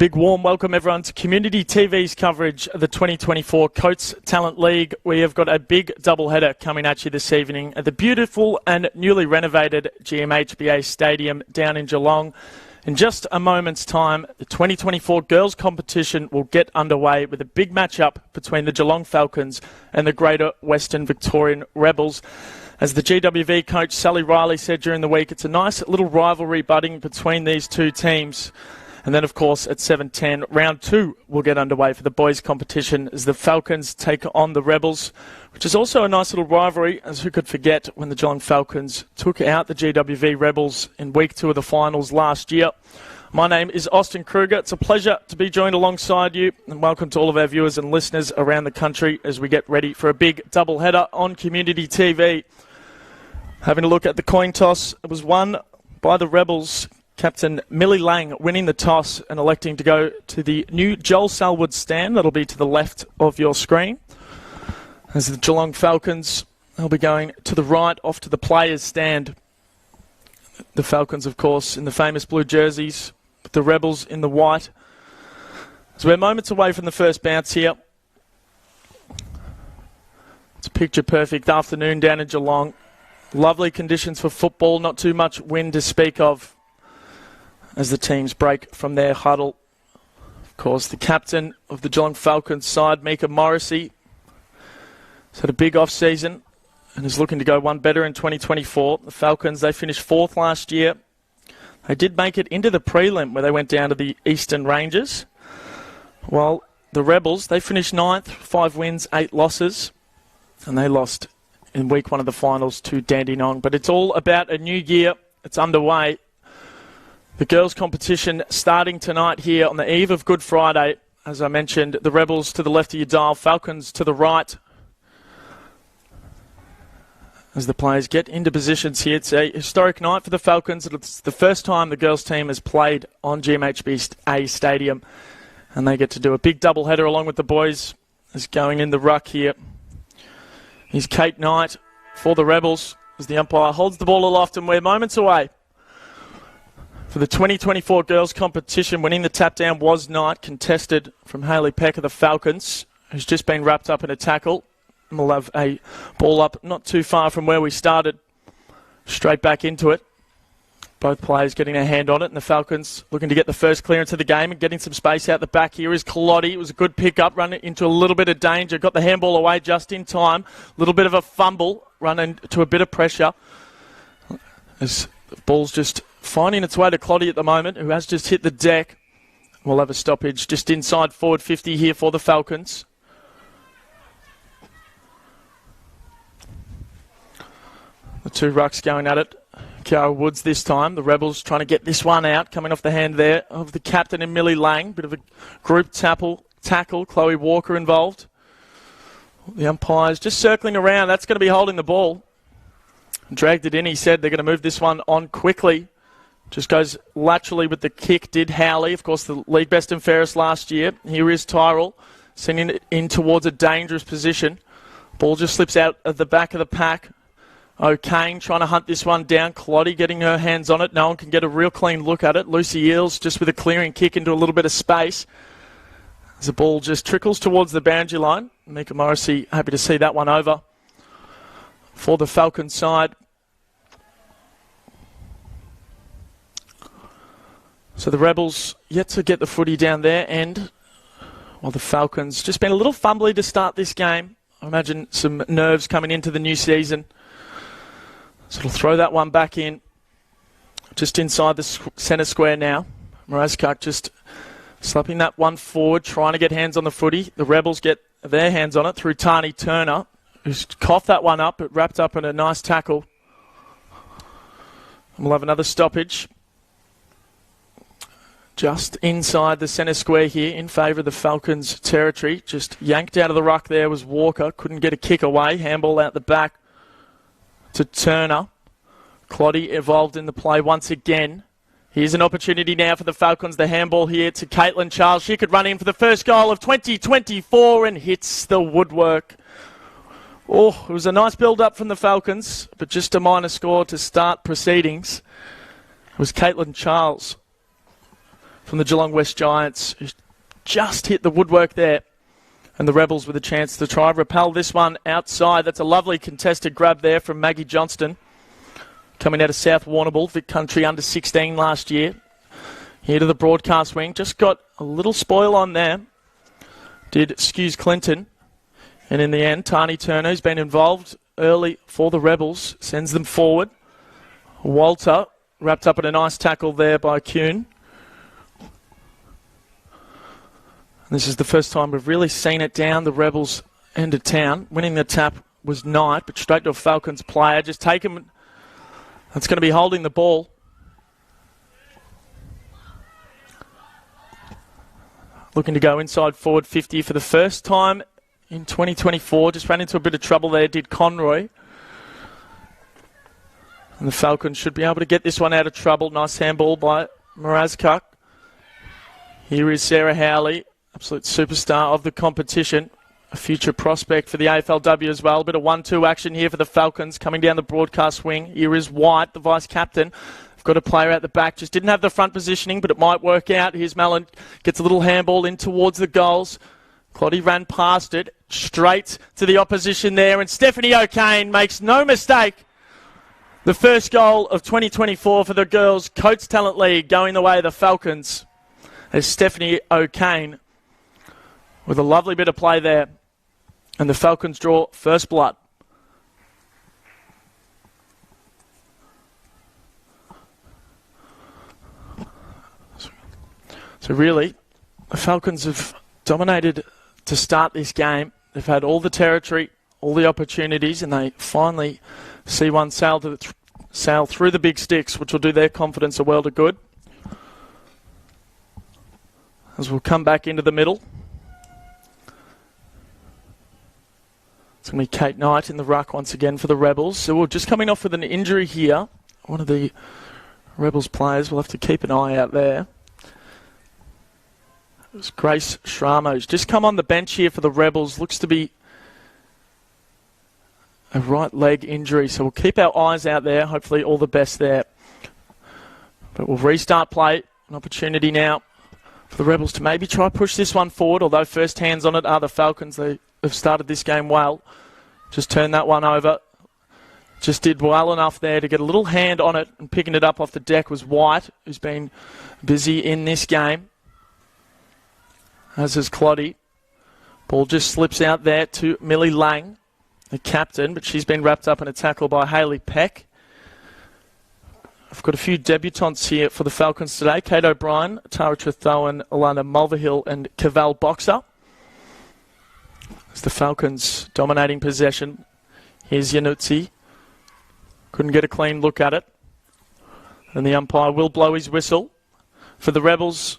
Big warm welcome everyone to Community TV's coverage of the 2024 Coates Talent League. We have got a big doubleheader coming at you this evening at the beautiful and newly renovated GMHBA Stadium down in Geelong. In just a moment's time, the 2024 girls competition will get underway with a big matchup between the Geelong Falcons and the Greater Western Victorian Rebels. As the GWV coach Sally Riley said during the week, it's a nice little rivalry budding between these two teams. And then, of course, at 7:10, round two will get underway for the boys' competition as the Falcons take on the Rebels, which is also a nice little rivalry, as who could forget when the Geelong Falcons took out the GWV Rebels in week 2 of the finals last year. My name is Austin Kruger. It's a pleasure to be joined alongside you, and welcome to all of our viewers and listeners around the country as we get ready for a big doubleheader on Community TV. Having a look at the coin toss, it was won by the Rebels. Captain Millie Lang winning the toss and electing to go to the new Joel Selwood stand. That'll be to the left of your screen. As the Geelong Falcons, they'll be going to the right off to the players' stand. The Falcons, of course, in the famous blue jerseys, with the Rebels in the white. So we're moments away from the first bounce here. It's a picture-perfect afternoon down in Geelong. Lovely conditions for football, not too much wind to speak of as the teams break from their huddle. Of course, the captain of the Geelong Falcons side, Mika Morrissey, has had a big off-season and is looking to go one better in 2024. The Falcons, they finished 4th last year. They did make it into the prelim where they went down to the Eastern Rangers. While the Rebels, they finished 9th, 5 wins, 8 losses, and they lost in week 1 of the finals to Dandenong. But it's all about a new year. It's underway. The girls' competition starting tonight here on the eve of Good Friday. As I mentioned, the Rebels to the left of your dial, Falcons to the right. As the players get into positions here, it's a historic night for the Falcons. It's the first time the girls' team has played on GMHBA Stadium, and they get to do a big doubleheader along with the boys as going in the ruck here. Here's Kate Knight for the Rebels as the umpire holds the ball aloft, and we're moments away for the 2024 girls competition. Winning the tap down was Knight, contested from Hayley Peck of the Falcons, who's just been wrapped up in a tackle. And we'll have a ball up not too far from where we started, straight back into it. Both players getting their hand on it, and the Falcons looking to get the first clearance of the game and getting some space out the back. Here is Collotti. It was a good pick-up, running into a little bit of danger. Got the handball away just in time. A little bit of a fumble, running to a bit of pressure. As the ball's just finding its way to Collotti at the moment, who has just hit the deck. We'll have a stoppage just inside forward 50 here for the Falcons. The two rucks going at it. Kiara Woods this time. The Rebels trying to get this one out, coming off the hand there of the captain and Millie Lang. Bit of a group tackle. Chloe Walker involved. The umpires just circling around. That's going to be holding the ball. Dragged it in. He said they're going to move this one on quickly. Just goes laterally with the kick, did Howley. Of course, the league best and fairest last year. Here is Tyrell, sending it in towards a dangerous position. Ball just slips out of the back of the pack. O'Kane trying to hunt this one down. Collotti getting her hands on it. No one can get a real clean look at it. Lucy Eels just with a clearing kick into a little bit of space. As the ball just trickles towards the boundary line. Mika Morrissey happy to see that one over for the Falcon side. So the Rebels yet to get the footy down their end, while the Falcons just been a little fumbly to start this game. I imagine some nerves coming into the new season. So it'll throw that one back in, just inside the centre square now. Mrazkak just slapping that one forward, trying to get hands on the footy. The Rebels get their hands on it through Tani Turner, who's coughed that one up, but wrapped up in a nice tackle. And we'll have another stoppage just inside the centre square here in favour of the Falcons territory. Just yanked out of the ruck there was Walker. Couldn't get a kick away. Handball out the back to Turner. Collotti involved in the play once again. Here's an opportunity now for the Falcons. The handball here to Caitlin Charles. She could run in for the first goal of 2024 and hits the woodwork. Oh, it was a nice build-up from the Falcons, but just a minor score to start proceedings. It was Caitlin Charles from the Geelong West Giants, who just hit the woodwork there. And the Rebels with a chance to try repel this one outside. That's a lovely contested grab there from Maggie Johnston, coming out of South Warrnambool, Vic Country under 16 last year. Here to the broadcast wing. Just got a little spoil on there. Did Skews Clinton. And in the end, Tani Turner, who's been involved early for the Rebels, sends them forward. Walter wrapped up in a nice tackle there by Kuhn. This is the first time we've really seen it down the Rebels' end of town. Winning the tap was Knight, but straight to a Falcons player. Just take him. That's going to be holding the ball. Looking to go inside forward 50 for the first time in 2024. Just ran into a bit of trouble there, did Conroy. And the Falcons should be able to get this one out of trouble. Nice handball by Mrazkuk. Here is Sarah Howley. Absolute superstar of the competition. A future prospect for the AFLW as well. A bit of 1-2 action here for the Falcons coming down the broadcast wing. Here is White, the vice-captain. They've got a player out the back. Just didn't have the front positioning, but it might work out. Here's Mellon. Gets a little handball in towards the goals. Cloddy ran past it. Straight to the opposition there. And Stephanie O'Kane makes no mistake. The first goal of 2024 for the Girls Coates Talent League going the way of the Falcons. As Stephanie O'Kane with a lovely bit of play there. And the Falcons draw first blood. So really, the Falcons have dominated to start this game. They've had all the territory, all the opportunities, and they finally see one sail through the big sticks, which will do their confidence a world of good. As we'll come back into the middle. It's going to be Kate Knight in the ruck once again for the Rebels. So we're just coming off with an injury here. One of the Rebels players, we'll have to keep an eye out there. It's Grace Shramo, who's just come on the bench here for the Rebels. Looks to be a right leg injury, so we'll keep our eyes out there. Hopefully all the best there. But we'll restart play. An opportunity now for the Rebels to maybe try push this one forward, although first hands on it are the Falcons. They have started this game well. Just turned that one over. Just did well enough there to get a little hand on it, and picking it up off the deck was White, who's been busy in this game. As is Cloddy. Ball just slips out there to Millie Lang, the captain, but she's been wrapped up in a tackle by Hayley Peck. I've got a few debutants here for the Falcons today. Kate O'Brien, Tara Trethowan, Alana Mulverhill and Cavell Boxer. It's the Falcons dominating possession. Here's Yanutzi. Couldn't get a clean look at it. And the umpire will blow his whistle. For the Rebels,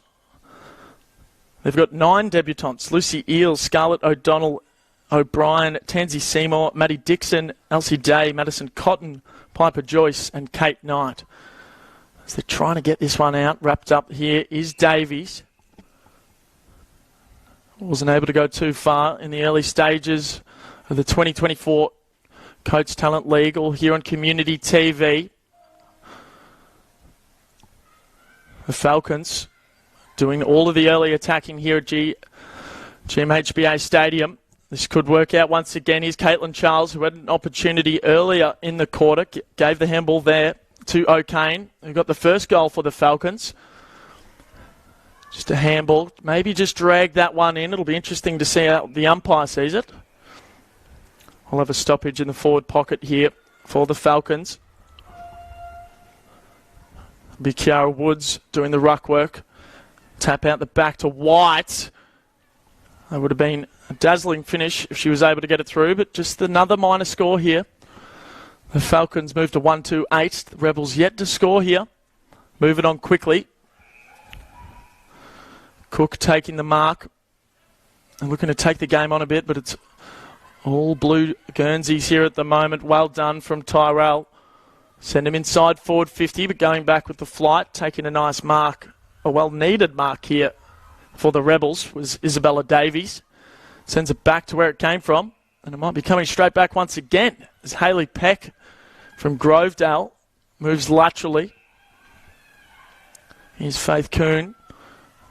they've got 9 debutants. Lucy Eales, Scarlett O'Donnell, O'Brien, Tansy Seymour, Maddie Dixon, Elsie Day, Madison Cotton, Piper Joyce and Kate Knight. As they're trying to get this one out. Wrapped up here is Davies. Wasn't able to go too far in the early stages of the 2024 Coates Talent League, all here on Community TV. The Falcons doing all of the early attacking here at GMHBA Stadium. This could work out once again. Here's Caitlin Charles, who had an opportunity earlier in the quarter. Gave the handball there to O'Kane, who got the first goal for the Falcons. Just a handball. Maybe just drag that one in. It'll be interesting to see how the umpire sees it. We'll have a stoppage in the forward pocket here for the Falcons. Be Kiara Woods doing the ruck work. Tap out the back to White. That would have been a dazzling finish if she was able to get it through, but just another minor score here. The Falcons move to 1-2-8. The Rebels yet to score here. Moving on quickly. Cook taking the mark and looking to take the game on a bit, but it's all blue Guernseys here at the moment. Well done from Tyrell. Send him inside forward 50, but going back with the flight, taking a nice mark, a well-needed mark here for the Rebels was Isabella Davies. Sends it back to where it came from, and it might be coming straight back once again as Hayley Peck from Grovedale moves laterally. Here's Faith Kuhn.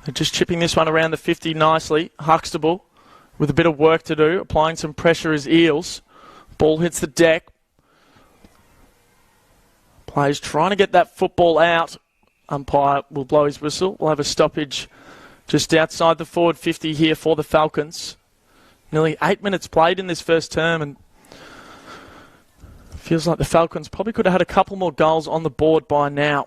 They're just chipping this one around the 50 nicely. Huxtable with a bit of work to do, applying some pressure as Eels. Ball hits the deck. Players trying to get that football out. Umpire will blow his whistle. We'll have a stoppage just outside the forward 50 here for the Falcons. Nearly 8 minutes played in this first term, and feels like the Falcons probably could have had a couple more goals on the board by now.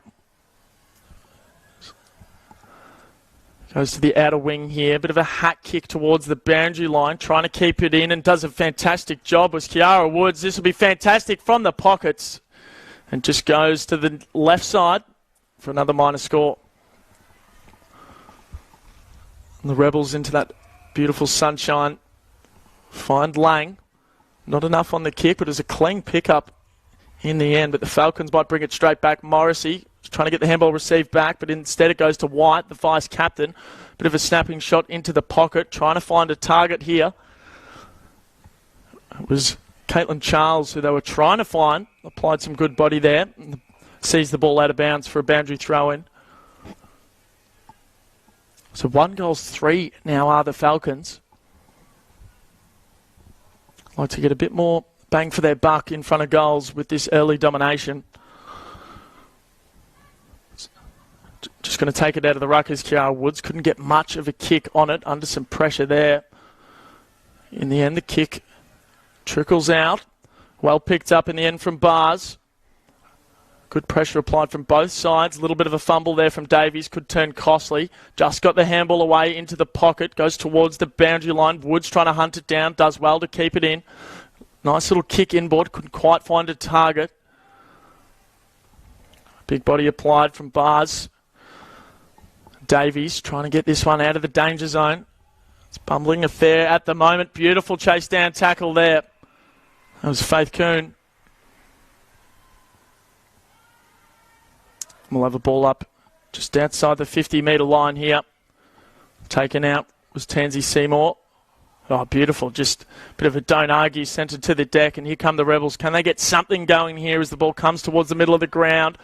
Goes to the outer wing here. Bit of a hat kick towards the boundary line. Trying to keep it in and does a fantastic job with Kiara Woods. This will be fantastic from the pockets. And just goes to the left side for another minor score. And the Rebels into that beautiful sunshine. Find Lang. Not enough on the kick, but it was a clean pickup in the end. But the Falcons might bring it straight back. Morrissey trying to get the handball received back, but instead it goes to White, the vice captain. Bit of a snapping shot into the pocket, trying to find a target here. It was Caitlin Charles who they were trying to find. Applied some good body there. Sees the ball out of bounds for a boundary throw-in. So 1-3 now are the Falcons. Like to get a bit more bang for their buck in front of goals with this early domination. Just going to take it out of the ruck as Kiara Woods. Couldn't get much of a kick on it, under some pressure there. In the end, the kick trickles out. Well picked up in the end from Bars. Good pressure applied from both sides. A little bit of a fumble there from Davies. Could turn costly. Just got the handball away into the pocket. Goes towards the boundary line. Woods trying to hunt it down. Does well to keep it in. Nice little kick inboard. Couldn't quite find a target. Big body applied from Bars. Davies trying to get this one out of the danger zone. It's bumbling affair at the moment. Beautiful chase down tackle there. That was Faith Kuhn. We'll have a ball up just outside the 50-metre line here. Taken out was Tansy Seymour. Oh, beautiful. Just a bit of a don't argue centred to the deck. And here come the Rebels. Can they get something going here as the ball comes towards the middle of the ground?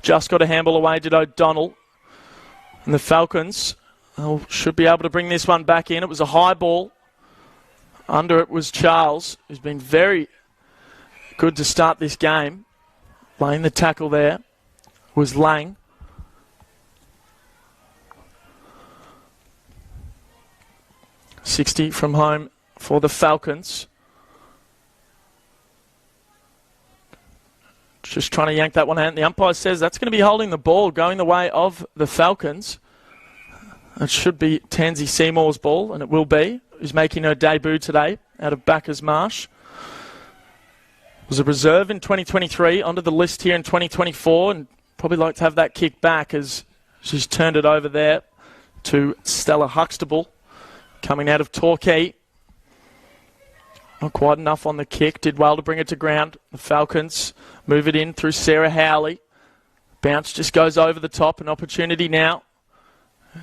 Just got a handball away, did O'Donnell. And the Falcons should be able to bring this one back in. It was a high ball. Under it was Charles, who's been very good to start this game. Laying the tackle there was Lang. .60 from home for the Falcons. Just trying to yank that one out. The umpire says that's going to be holding the ball, going the way of the Falcons. It should be Tansy Seymour's ball, and it will be. Who's making her debut today out of Bacchus Marsh. Was a reserve in 2023, onto the list here in 2024, and probably like to have that kick back as she's turned it over there to Stella Huxtable, coming out of Torquay. Not quite enough on the kick. Did well to bring it to ground. The Falcons move it in through Sarah Howley. Bounce just goes over the top. An opportunity now.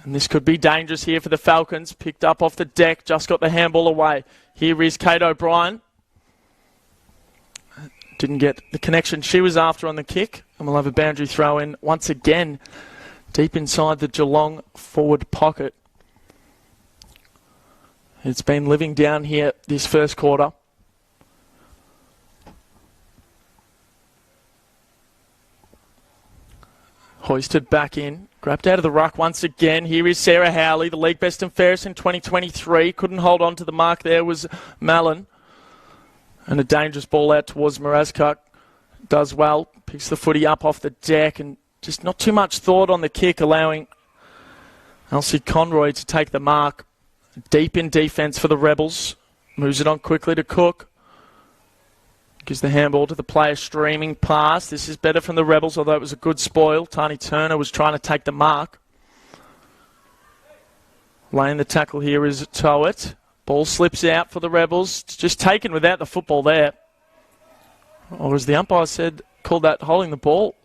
And this could be dangerous here for the Falcons. Picked up off the deck. Just got the handball away. Here is Kate O'Brien. Didn't get the connection she was after on the kick. And we'll have a boundary throw in once again deep inside the Geelong forward pocket. It's been living down here this first quarter. Hoisted back in. Grabbed out of the ruck once again. Here is Sarah Howley, the league best and fairest in 2023. Couldn't hold on to the mark there was Mallon. And a dangerous ball out towards Mrazkuk. Does well. Picks the footy up off the deck and just not too much thought on the kick, allowing Elsie Conroy to take the mark. Deep in defence for the Rebels. Moves it on quickly to Cook. Gives the handball to the player streaming past. This is better from the Rebels, although it was a good spoil. Tani Turner was trying to take the mark. Laying the tackle here is Towett. Ball slips out for the Rebels. It's just taken without the football there. Or as the umpire said, called that holding the ball.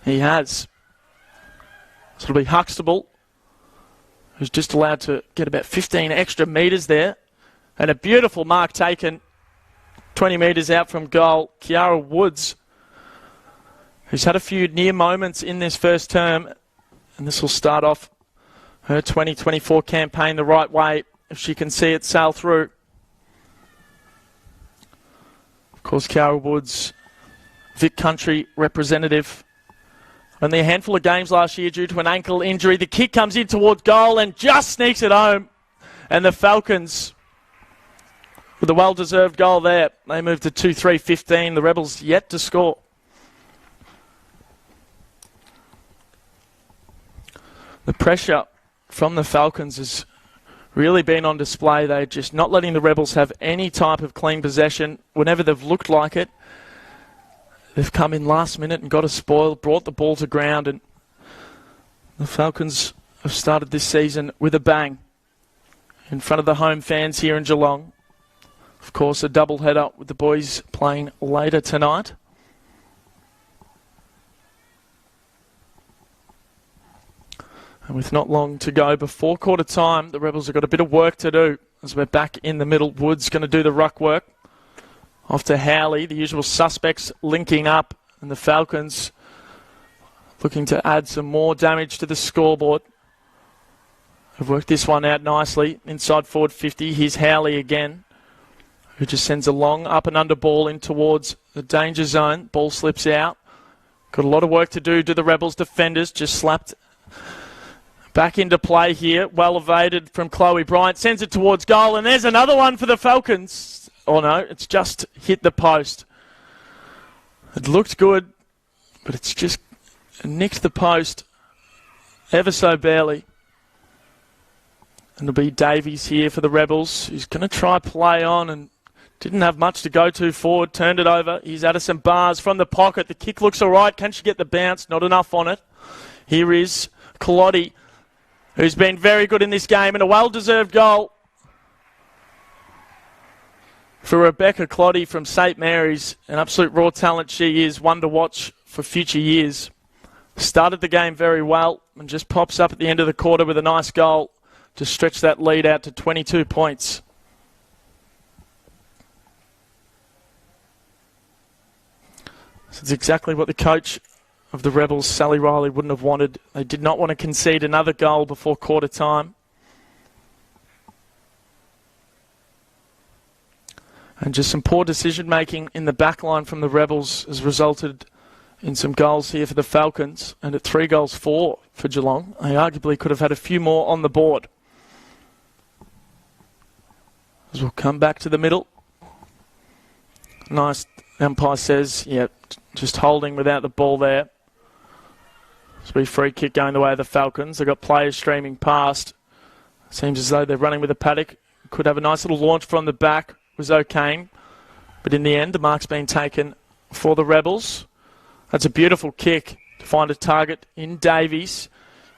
He has. So it'll be Huxtable, who's just allowed to get about 15 extra metres there. And a beautiful mark taken 20 metres out from goal. Kiara Woods, who's had a few near moments in this first term, and this will start off her 2024 campaign the right way if she can see it sail through. Of course, Carol Woods, Vic Country representative. Only a handful of games last year due to an ankle injury. The kick comes in towards goal and just sneaks it home. And the Falcons, with a well-deserved goal there, they move to 2-3-15. The Rebels yet to score. The pressure from the Falcons has really been on display. They're just not letting the Rebels have any type of clean possession. Whenever they've looked like it, they've come in last minute and got a spoil, brought the ball to ground, and the Falcons have started this season with a bang in front of the home fans here in Geelong. Of course, a double-header with the boys playing later tonight. And with not long to go before quarter time, the Rebels have got a bit of work to do as we're back in the middle. Wood's going to do the ruck work. Off to Howley, the usual suspects linking up, and the Falcons looking to add some more damage to the scoreboard. Have worked this one out nicely. Inside forward 50, here's Howley again, who just sends a long up and under ball in towards the danger zone. Ball slips out. Got a lot of work to do to the Rebels defenders. Just slapped back into play here. Well evaded from Chloe Bryant. Sends it towards goal, and there's another one for the Falcons. Oh no, it's just hit the post. It looked good, but it's just nicked the post ever so barely. And it'll be Davies here for the Rebels. He's going to try play on and didn't have much to go to forward. Turned it over. Here's Addison Bars from the pocket. The kick looks all right. Can she get the bounce? Not enough on it. Here is Collotti, who's been very good in this game, and a well-deserved goal for Rebecca Cloddy from St Mary's. An absolute raw talent she is, one to watch for future years. Started the game very well and just pops up at the end of the quarter with a nice goal to stretch that lead out to 22 points. So it's exactly what the coach of the Rebels, Sally Riley, wouldn't have wanted. They did not want to concede another goal before quarter time. And just some poor decision-making in the back line from the Rebels has resulted in some goals here for the Falcons. And at 3-4 for Geelong, they arguably could have had a few more on the board. As we'll come back to the middle. Nice, umpire says, yeah, just holding without the ball there. This will be a free kick going the way of the Falcons. They've got players streaming past. Seems as though they're running with a paddock. Could have a nice little launch from the back. Was okay, but in the end the mark's been taken for the Rebels. That's a beautiful kick to find a target in Davies.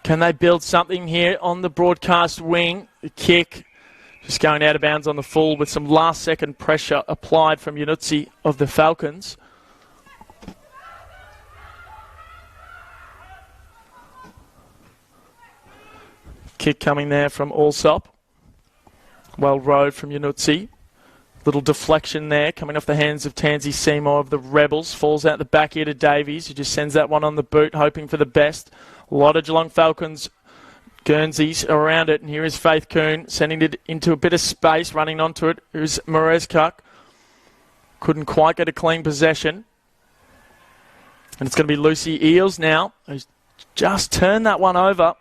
Can they build something here on the broadcast wing? The kick just going out of bounds on the full with some last second pressure applied from Yanutsi of the Falcons. Kick coming there from Allsop. Well rode from Yanutsi. Little deflection there coming off the hands of Tansy Seymour of the Rebels. Falls out the back here to Davies, who just sends that one on the boot, hoping for the best. A lot of Geelong Falcons Guernseys around it. And here is Faith Kuhn sending it into a bit of space, running onto it. Here's Morezkuk. Couldn't quite get a clean possession. And it's going to be Lucy Eels now, who's just turned that one over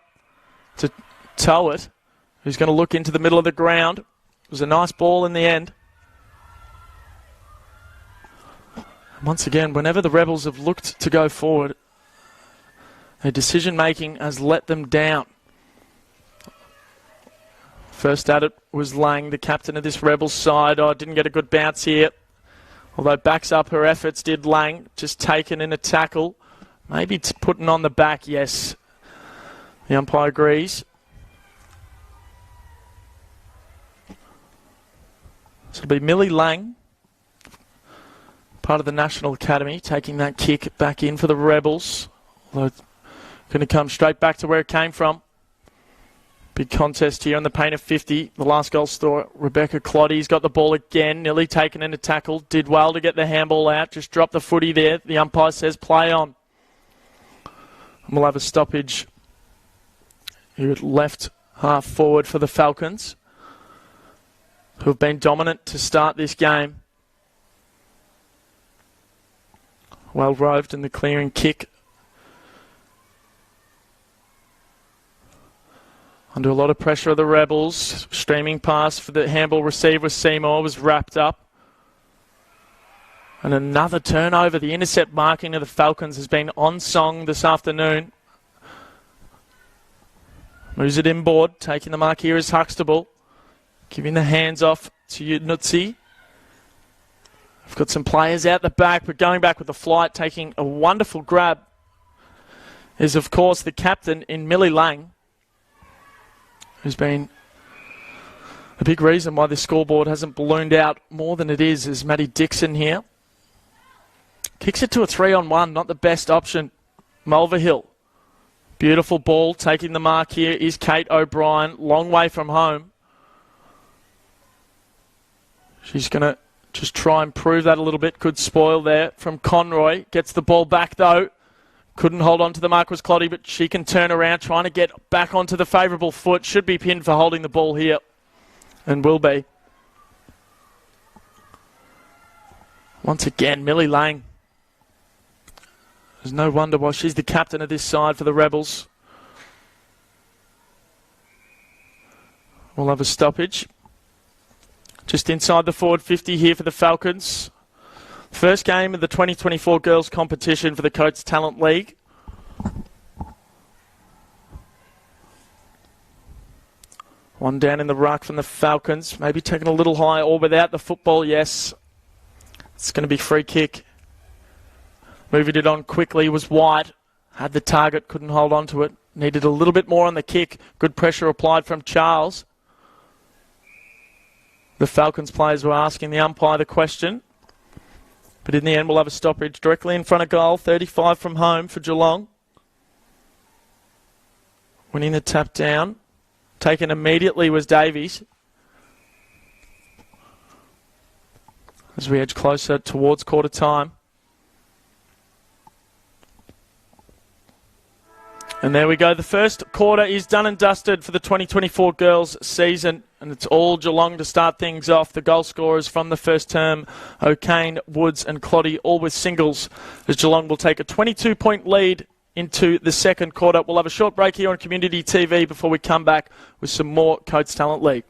to tow it. Who's going to look into the middle of the ground. It was a nice ball in the end. Once again, whenever the Rebels have looked to go forward, their decision-making has let them down. First at it was Lang, the captain of this Rebels side. Oh, didn't get a good bounce here. Although backs up her efforts, did Lang. Just taken in a tackle. Maybe putting on the back, yes. The umpire agrees. So it'll be Millie Lang, part of the National Academy, taking that kick back in for the Rebels. Although it's going to come straight back to where it came from. Big contest here on the paint of 50. The last goal scorer, Rebecca Cloddy's got the ball again. Nearly taken in a tackle. Did well to get the handball out. Just dropped the footy there. The umpire says play on. And we'll have a stoppage here at left half forward for the Falcons, who have been dominant to start this game. Well roved in the clearing kick. Under a lot of pressure of the Rebels. Streaming pass for the handball receiver Seymour was wrapped up. And another turnover. The intercept marking of the Falcons has been on song this afternoon. Moves it inboard. Taking the mark here is Huxtable. Giving the hands off to Nutzi. We've got some players out the back, but going back with the flight, taking a wonderful grab is, of course, the captain in Millie Lang, who's been a big reason why this scoreboard hasn't ballooned out more than it is Maddie Dixon here. Kicks it to a 3-on-1, not the best option. Mulverhill. Beautiful ball, taking the mark here is Kate O'Brien, long way from home. She's going to just try and prove that a little bit. Good spoil there from Conroy. Gets the ball back though. Couldn't hold on to the mark was Cloddy, but she can turn around, trying to get back onto the favourable foot. Should be pinned for holding the ball here, and will be. Once again, Millie Lang. There's no wonder why she's the captain of this side for the Rebels. We'll have a stoppage. Just inside the forward 50 here for the Falcons. First game of the 2024 girls competition for the Coates Talent League. One down in the ruck from the Falcons. Maybe taking a little high or without the football, yes. It's going to be free kick. Moving it on quickly was White. Had the target, couldn't hold on to it. Needed a little bit more on the kick. Good pressure applied from Charles. The Falcons players were asking the umpire the question. But in the end, we'll have a stoppage directly in front of goal. 35 from home for Geelong. Winning the tap down. Taken immediately was Davies. As we edge closer towards quarter time. And there we go. The first quarter is done and dusted for the 2024 girls season. And it's all Geelong to start things off. The goal scorers from the first term, O'Kane, Woods and Cloddy, all with singles, as Geelong will take a 22-point lead into the second quarter. We'll have a short break here on Community TV before we come back with some more Coates Talent League.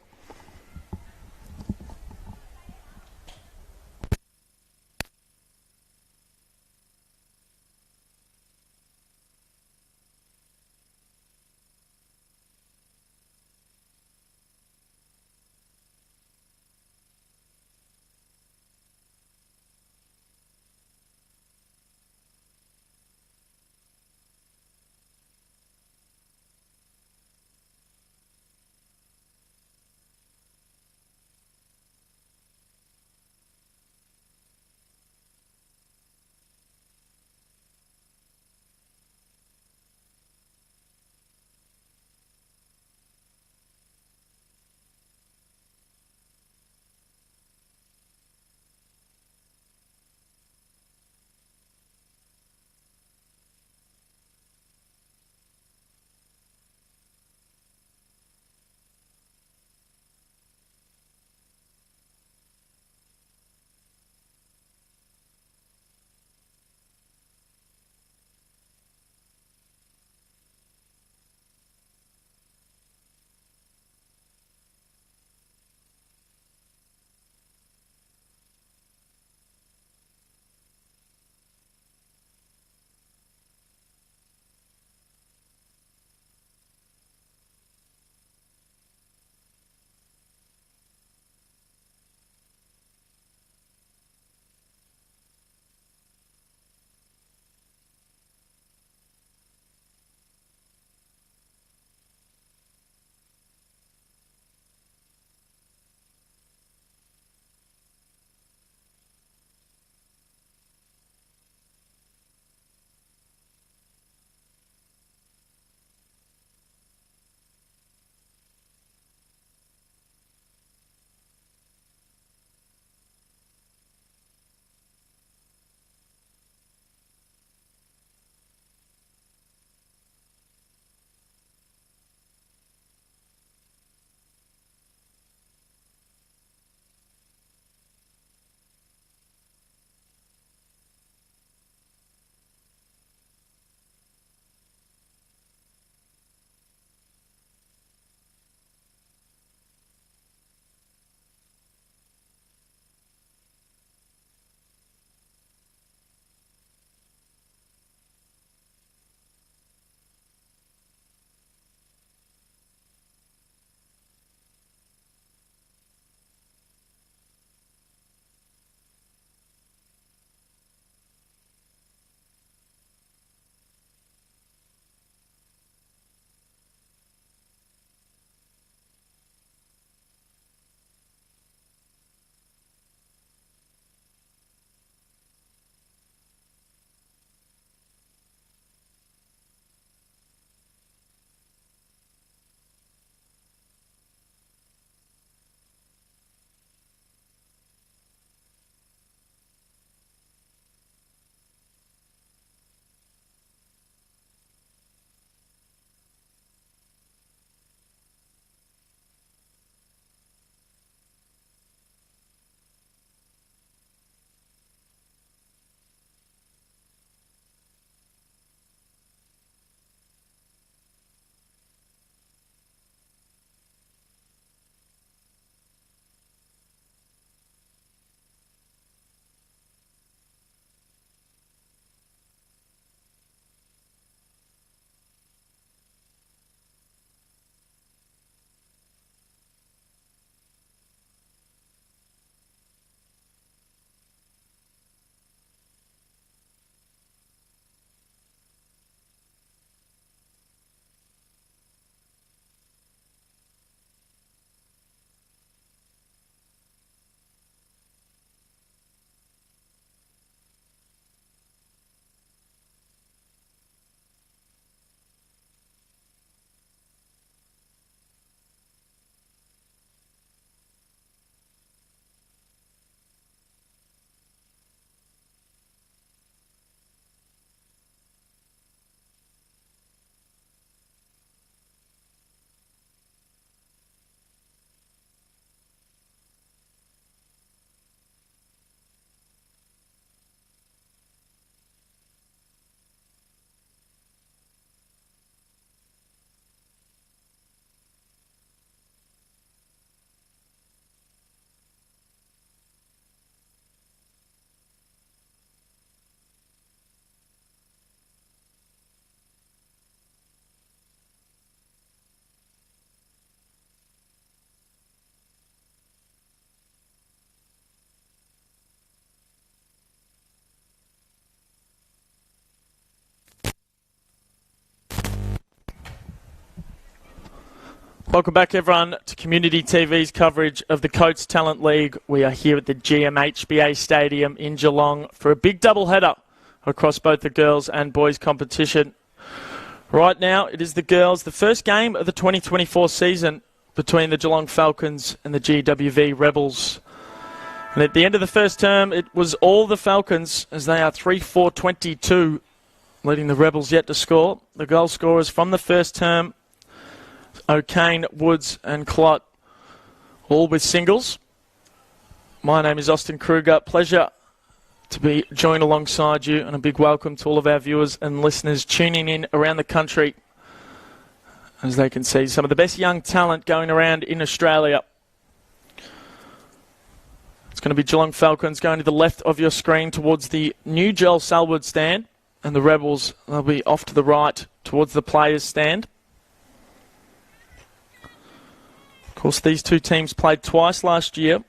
Welcome back, everyone, to Community TV's coverage of the Coates Talent League. We are here at the GMHBA Stadium in Geelong for a big doubleheader across both the girls and boys competition. Right now, it is the girls, the first game of the 2024 season between the Geelong Falcons and the GWV Rebels. And at the end of the first term, it was all the Falcons, as they are 3-4-22, leading the Rebels yet to score. The goal scorers from the first term, O'Kane, Woods and Clott, all with singles. My name is Austin Kruger. Pleasure to be joined alongside you, and a big welcome to all of our viewers and listeners tuning in around the country, as they can see some of the best young talent going around in Australia. It's going to be Geelong Falcons going to the left of your screen towards the new Joel Selwood stand, and the Rebels, they'll be off to the right towards the players stand. Of course, these two teams played twice last year.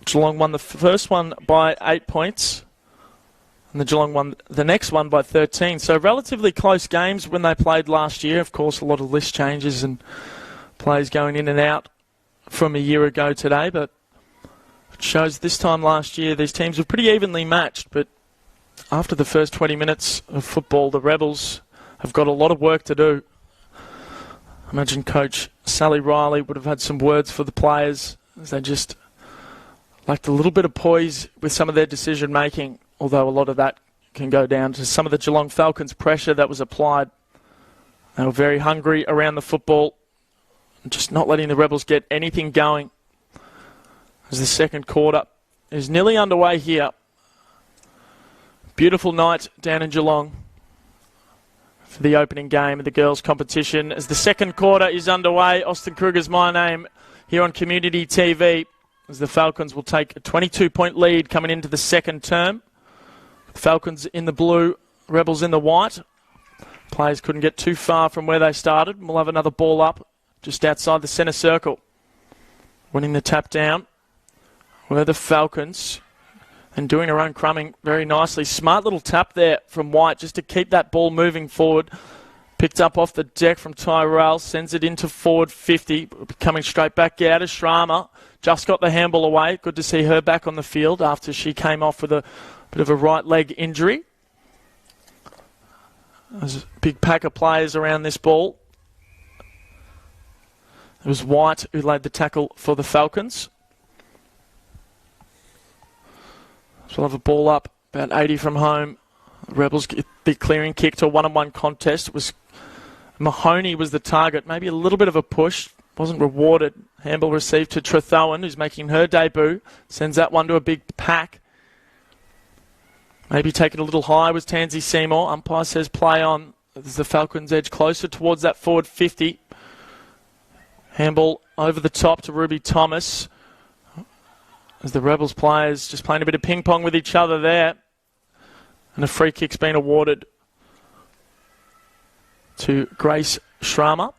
Geelong won the first one by 8 points, and the Geelong won the next one by 13. So relatively close games when they played last year. Of course, a lot of list changes and players going in and out from a year ago today, but it shows this time last year these teams were pretty evenly matched. But after the first 20 minutes of football, the Rebels have got a lot of work to do. I imagine Coach Sally Riley would have had some words for the players, as they just lacked a little bit of poise with some of their decision making, although a lot of that can go down to some of the Geelong Falcons pressure that was applied. They were very hungry around the football, just not letting the Rebels get anything going. As the second quarter is nearly underway here. Beautiful night down in Geelong for the opening game of the girls' competition. As the second quarter is underway, Austin Kruger's my name here on Community TV, as the Falcons will take a 22-point lead coming into the second term. The Falcons in the blue, Rebels in the white. Players couldn't get too far from where they started. We'll have another ball up just outside the centre circle. Winning the tap down were the Falcons, and doing her own crumbing very nicely. Smart little tap there from White just to keep that ball moving forward. Picked up off the deck from Tyrell, sends it into forward 50. Coming straight back out of Shrama. Just got the handball away. Good to see her back on the field after she came off with a bit of a right leg injury. There's a big pack of players around this ball. It was White who laid the tackle for the Falcons. So we'll have a ball up, about 80 from home. The Rebels get the clearing kick to a one-on-one contest. It was Mahoney was the target. Maybe a little bit of a push. Wasn't rewarded. Handball received to Trethowan, who's making her debut. Sends that one to a big pack. Maybe take it a little high was Tansy Seymour. Umpire says play on. As the Falcons edge closer towards that forward 50. Handball over the top to Ruby Thomas, as the Rebels players just playing a bit of ping pong with each other there. And a free kick's been awarded to Grace Shrama.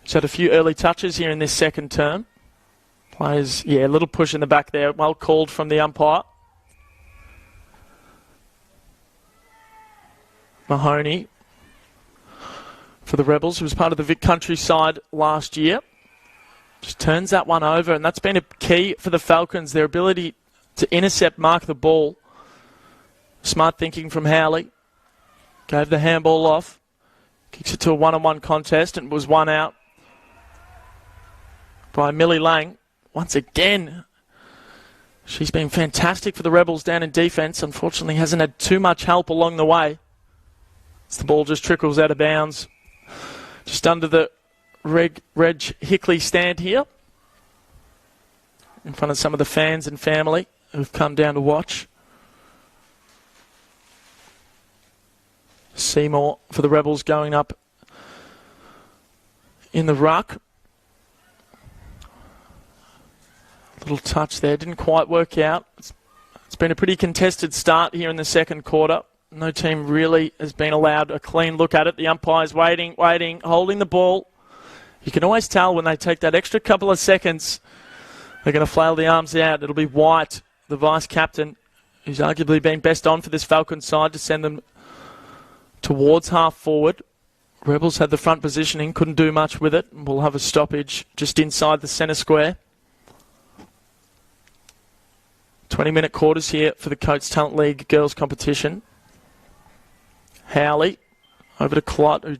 She's had a few early touches here in this second term. Players, a little push in the back there. Well called from the umpire. Mahoney for the Rebels, who was part of the Vic Country side last year. Just turns that one over, and that's been a key for the Falcons, their ability to intercept, mark the ball. Smart thinking from Howley. Gave the handball off. Kicks it to a one-on-one contest, and was one out by Millie Lang. Once again, she's been fantastic for the Rebels down in defence. Unfortunately, hasn't had too much help along the way. As the ball just trickles out of bounds. Just under the Reg Hickley stand here, in front of some of the fans and family who've come down to watch. Seymour for the Rebels going up in the ruck. Little touch there, didn't quite work out. It's been a pretty contested start here in the second quarter. No team really has been allowed a clean look at it. The umpire's waiting, holding the ball. You can always tell when they take that extra couple of seconds, they're going to flail the arms out. It'll be White, the vice-captain, who's arguably been best on for this Falcons side, to send them towards half forward. Rebels had the front positioning, couldn't do much with it. We'll have a stoppage just inside the centre square. 20-minute quarters here for the Coates Talent League girls competition. Howley over to Clot, who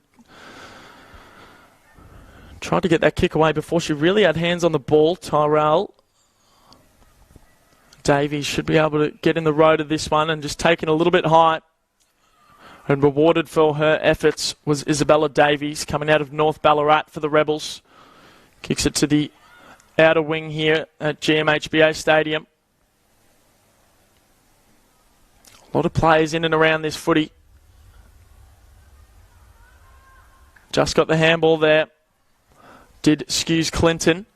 tried to get that kick away before she really had hands on the ball. Tyrell Davies should be able to get in the road of this one and just take it a little bit high. And rewarded for her efforts was Isabella Davies, coming out of North Ballarat for the Rebels. Kicks it to the outer wing here at GMHBA Stadium. A lot of players in and around this footy. Just got the handball there. Did excuse Clinton.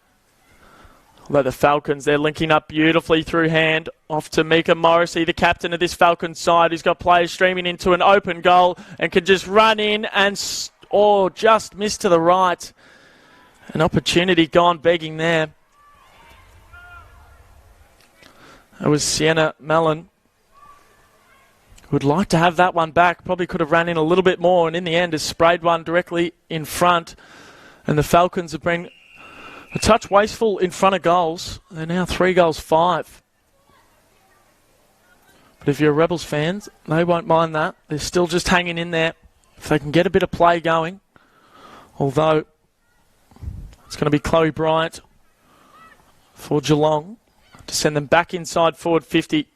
Although the Falcons, they're linking up beautifully through hand. Off to Mika Morrissey, the captain of this Falcons side, who's got players streaming into an open goal and can just run in and just miss to the right. An opportunity gone begging there. It was Sienna Mellon, who would like to have that one back. Probably could have ran in a little bit more, and in the end has sprayed one directly in front. And the Falcons have been a touch wasteful in front of goals. They're now 3-5. But if you're a Rebels fans, they won't mind that. They're still just hanging in there if they can get a bit of play going. Although it's going to be Chloe Bryant for Geelong to send them back inside forward 50.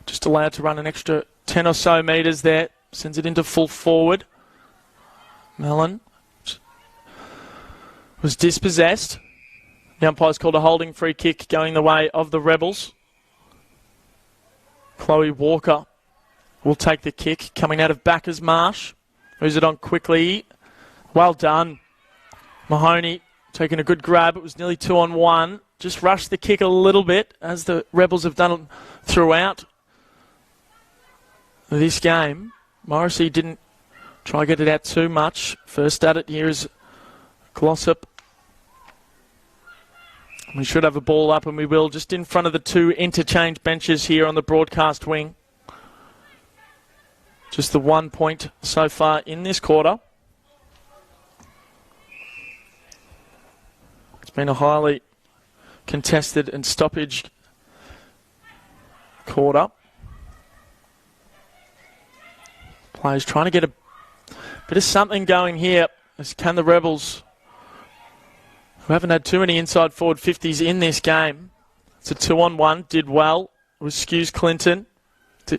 Just allowed to run an extra 10 or so metres there. Sends it into full forward. Mellon was dispossessed. The umpire's called a holding free kick going the way of the Rebels. Chloe Walker will take the kick coming out of Bacchus Marsh. Moves it on quickly. Well done. Mahoney taking a good grab. It was nearly 2-on-1. Just rushed the kick a little bit, as the Rebels have done throughout this game. Morrissey didn't try to get it out too much. First at it here is Glossop. We should have a ball up, and we will, just in front of the two interchange benches here on the broadcast wing. Just the 1 point so far in this quarter. It's been a highly contested and stoppage quarter. Players trying to get a bit of something going here. As can the Rebels, who haven't had too many inside forward 50s in this game. It's a 2-on-1. Did well. It was Skews Clinton.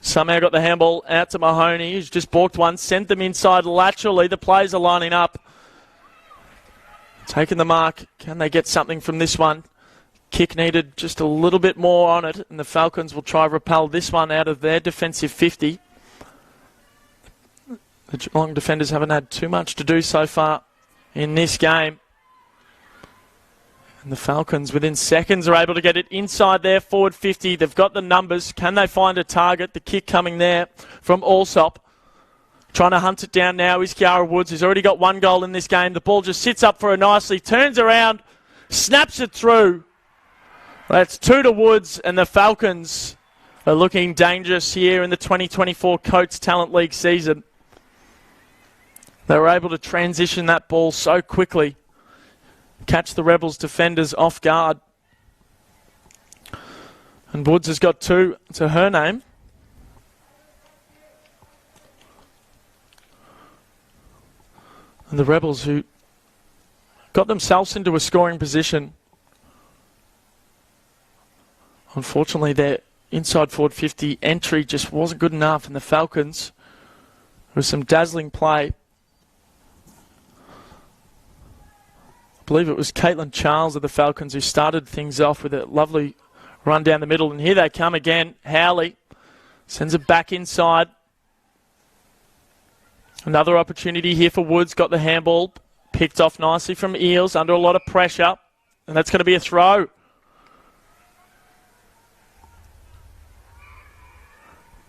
Somehow got the handball out to Mahoney, who's just balked one. Sent them inside laterally. The players are lining up. Taking the mark. Can they get something from this one? Kick needed just a little bit more on it, and the Falcons will try to repel this one out of their defensive 50. The Geelong defenders haven't had too much to do so far in this game. And the Falcons, within seconds, are able to get it inside their forward 50. They've got the numbers. Can they find a target? The kick coming there from Allsop. Trying to hunt it down now is Kiara Woods, who's already got one goal in this game. The ball just sits up for her nicely, turns around, snaps it through. That's 2 to Woods, and the Falcons are looking dangerous here in the 2024 Coates Talent League season. They were able to transition that ball so quickly. Catch the Rebels defenders off guard. And Woods has got 2 to her name. And the Rebels, who got themselves into a scoring position. Unfortunately, their inside forward 50 entry just wasn't good enough. And the Falcons, with some dazzling play, I believe it was Caitlin Charles of the Falcons who started things off with a lovely run down the middle. And here they come again. Howley sends it back inside. Another opportunity here for Woods. Got the handball. Picked off nicely from Eels under a lot of pressure. And that's going to be a throw.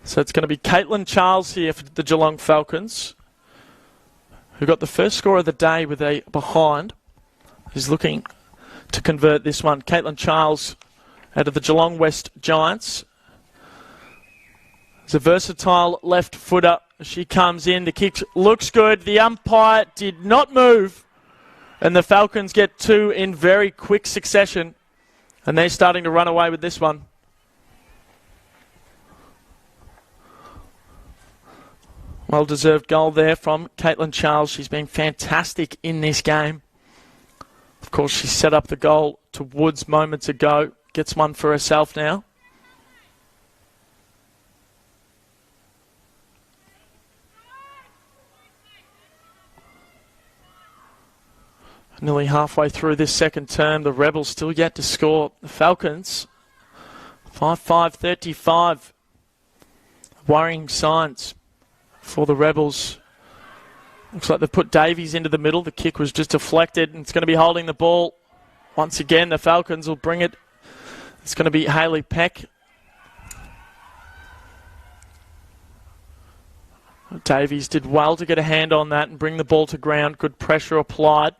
So it's going to be Caitlin Charles here for the Geelong Falcons, who got the first score of the day with a behind. Is looking to convert this one. Caitlin Charles out of the Geelong West Giants. Is a versatile left footer She comes in. The kick looks good. The umpire did not move. And the Falcons get 2 in very quick succession. And they're starting to run away with this one. Well-deserved goal there from Caitlin Charles. She's been fantastic in this game. Of course, she set up the goal to Woods moments ago. Gets one for herself now. Nearly halfway through this second term, the Rebels still yet to score. The Falcons, 5-5-35. Worrying signs for the Rebels. Looks like they've put Davies into the middle. The kick was just deflected, and it's going to be holding the ball. Once again, the Falcons will bring it. It's going to be Hayley Peck. Davies did well to get a hand on that and bring the ball to ground. Good pressure applied.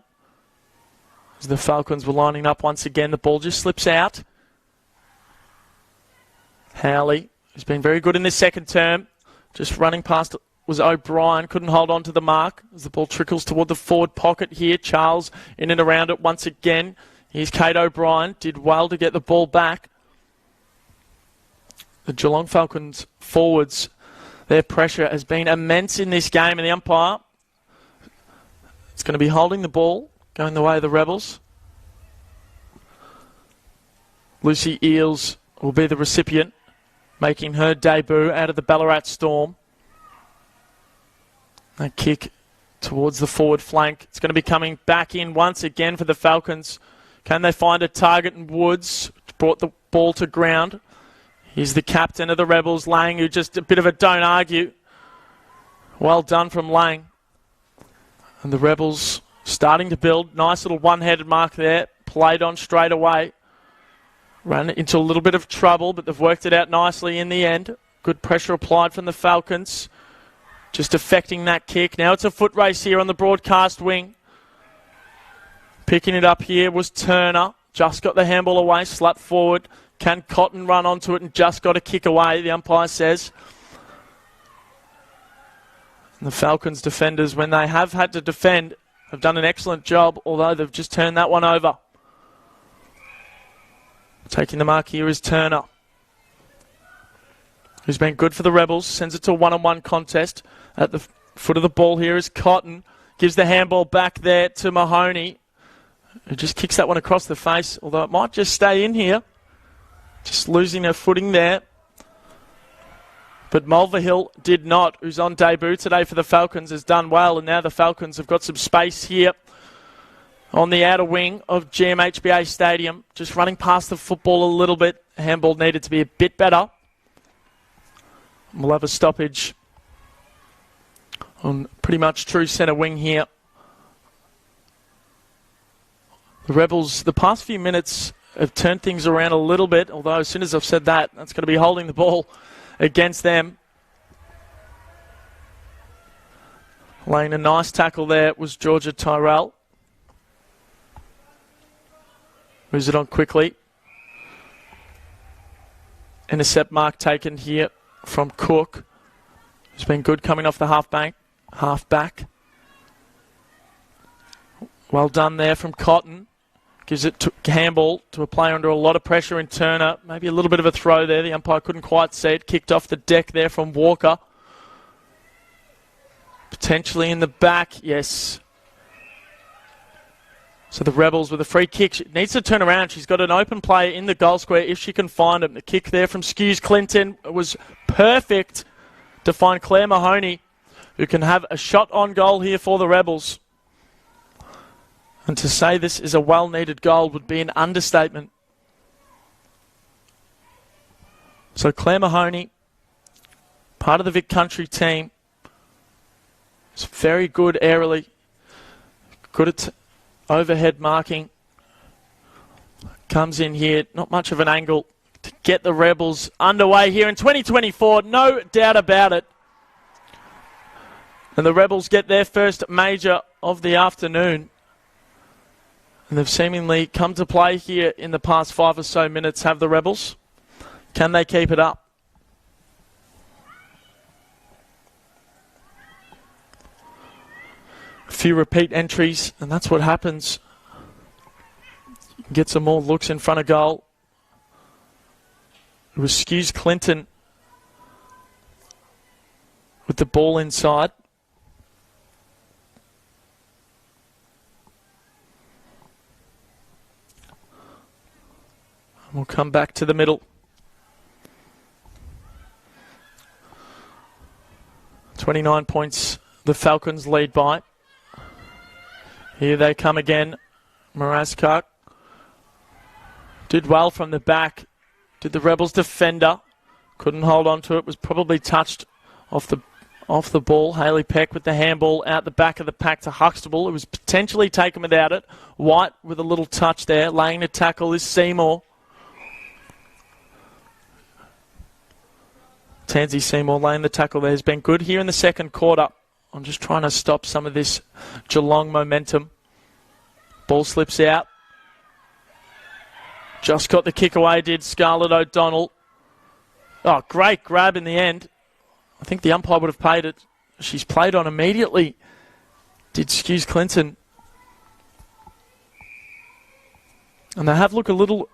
As the Falcons were lining up once again, the ball just slips out. Howley, who's been very good in this second term, just running past was O'Brien, couldn't hold on to the mark as the ball trickles toward the forward pocket here. Charles in and around it once again. Here's Kate O'Brien, did well to get the ball back. The Geelong Falcons forwards, their pressure has been immense in this game, and the umpire is going to be holding the ball, going the way of the Rebels. Lucy Eales will be the recipient, making her debut out of the Ballarat Storm. A kick towards the forward flank. It's going to be coming back in once again for the Falcons. Can they find a target in Woods? Brought the ball to ground. He's the captain of the Rebels, Lang, who just a bit of a don't argue. Well done from Lang. And the Rebels starting to build. Nice little one-headed mark there. Played on straight away. Ran into a little bit of trouble, but they've worked it out nicely in the end. Good pressure applied from the Falcons. Just affecting that kick. Now it's a foot race here on the broadcast wing. Picking it up here was Turner. Just got the handball away, slapped forward. Can Cotton run onto it and just got a kick away, the umpire says. And the Falcons defenders, when they have had to defend, have done an excellent job, although they've just turned that one over. Taking the mark here is Turner, who's been good for the Rebels. Sends it to a one-on-one contest. At the foot of the ball here is Cotton. Gives the handball back there to Mahoney, who just kicks that one across the face, although it might just stay in here. Just losing her footing there. But Mulvihill did not, who's on debut today for the Falcons, has done well, and now the Falcons have got some space here on the outer wing of GMHBA Stadium. Just running past the football a little bit. Handball needed to be a bit better. We'll have a stoppage on pretty much true centre wing here. The Rebels, the past few minutes, have turned things around a little bit, although as soon as I've said that, that's going to be holding the ball against them. Laying a nice tackle there was Georgia Tyrell. Moves it on quickly. Intercept mark taken here from Cook, who's been good coming off the half back. Well done there from Cotton. Gives it to Campbell, to a player under a lot of pressure in Turner. Maybe a little bit of a throw there. The umpire couldn't quite see it. Kicked off the deck there from Walker. Potentially in the back, yes. So the Rebels with a free kick. She needs to turn around. She's got an open player in the goal square if she can find him. The kick there from Skews Clinton was perfect to find Claire Mahoney, who can have a shot on goal here for the Rebels. And to say this is a well-needed goal would be an understatement. So Claire Mahoney, part of the Vic Country team, is very good aerially, good at overhead marking. Comes in here, not much of an angle to get the Rebels underway here in 2024, no doubt about it. And the Rebels get their first major of the afternoon. And they've seemingly come to play here in the past 5 or so minutes, have the Rebels. Can they keep it up? few repeat entries, and that's what happens. Get some more looks in front of goal. It was Skews Clinton with the ball inside. We'll come back to the middle. 29 points the Falcons lead by. Here they come again. Maraskak did well from the back. Did the Rebels defender. Couldn't hold on to it. Was probably touched off the ball. Hayley Peck with the handball out the back of the pack to Huxtable. It was potentially taken without it. White with a little touch there. Laying the tackle is Seymour. Tansy Seymour laying the tackle there has been good here in the second quarter. I'm just trying to stop some of this Geelong momentum. Ball slips out. Just got the kick away, did Scarlett O'Donnell. Oh, great grab in the end. I think the umpire would have paid it. She's played on immediately. Did Skews Clinton. And they have looked a little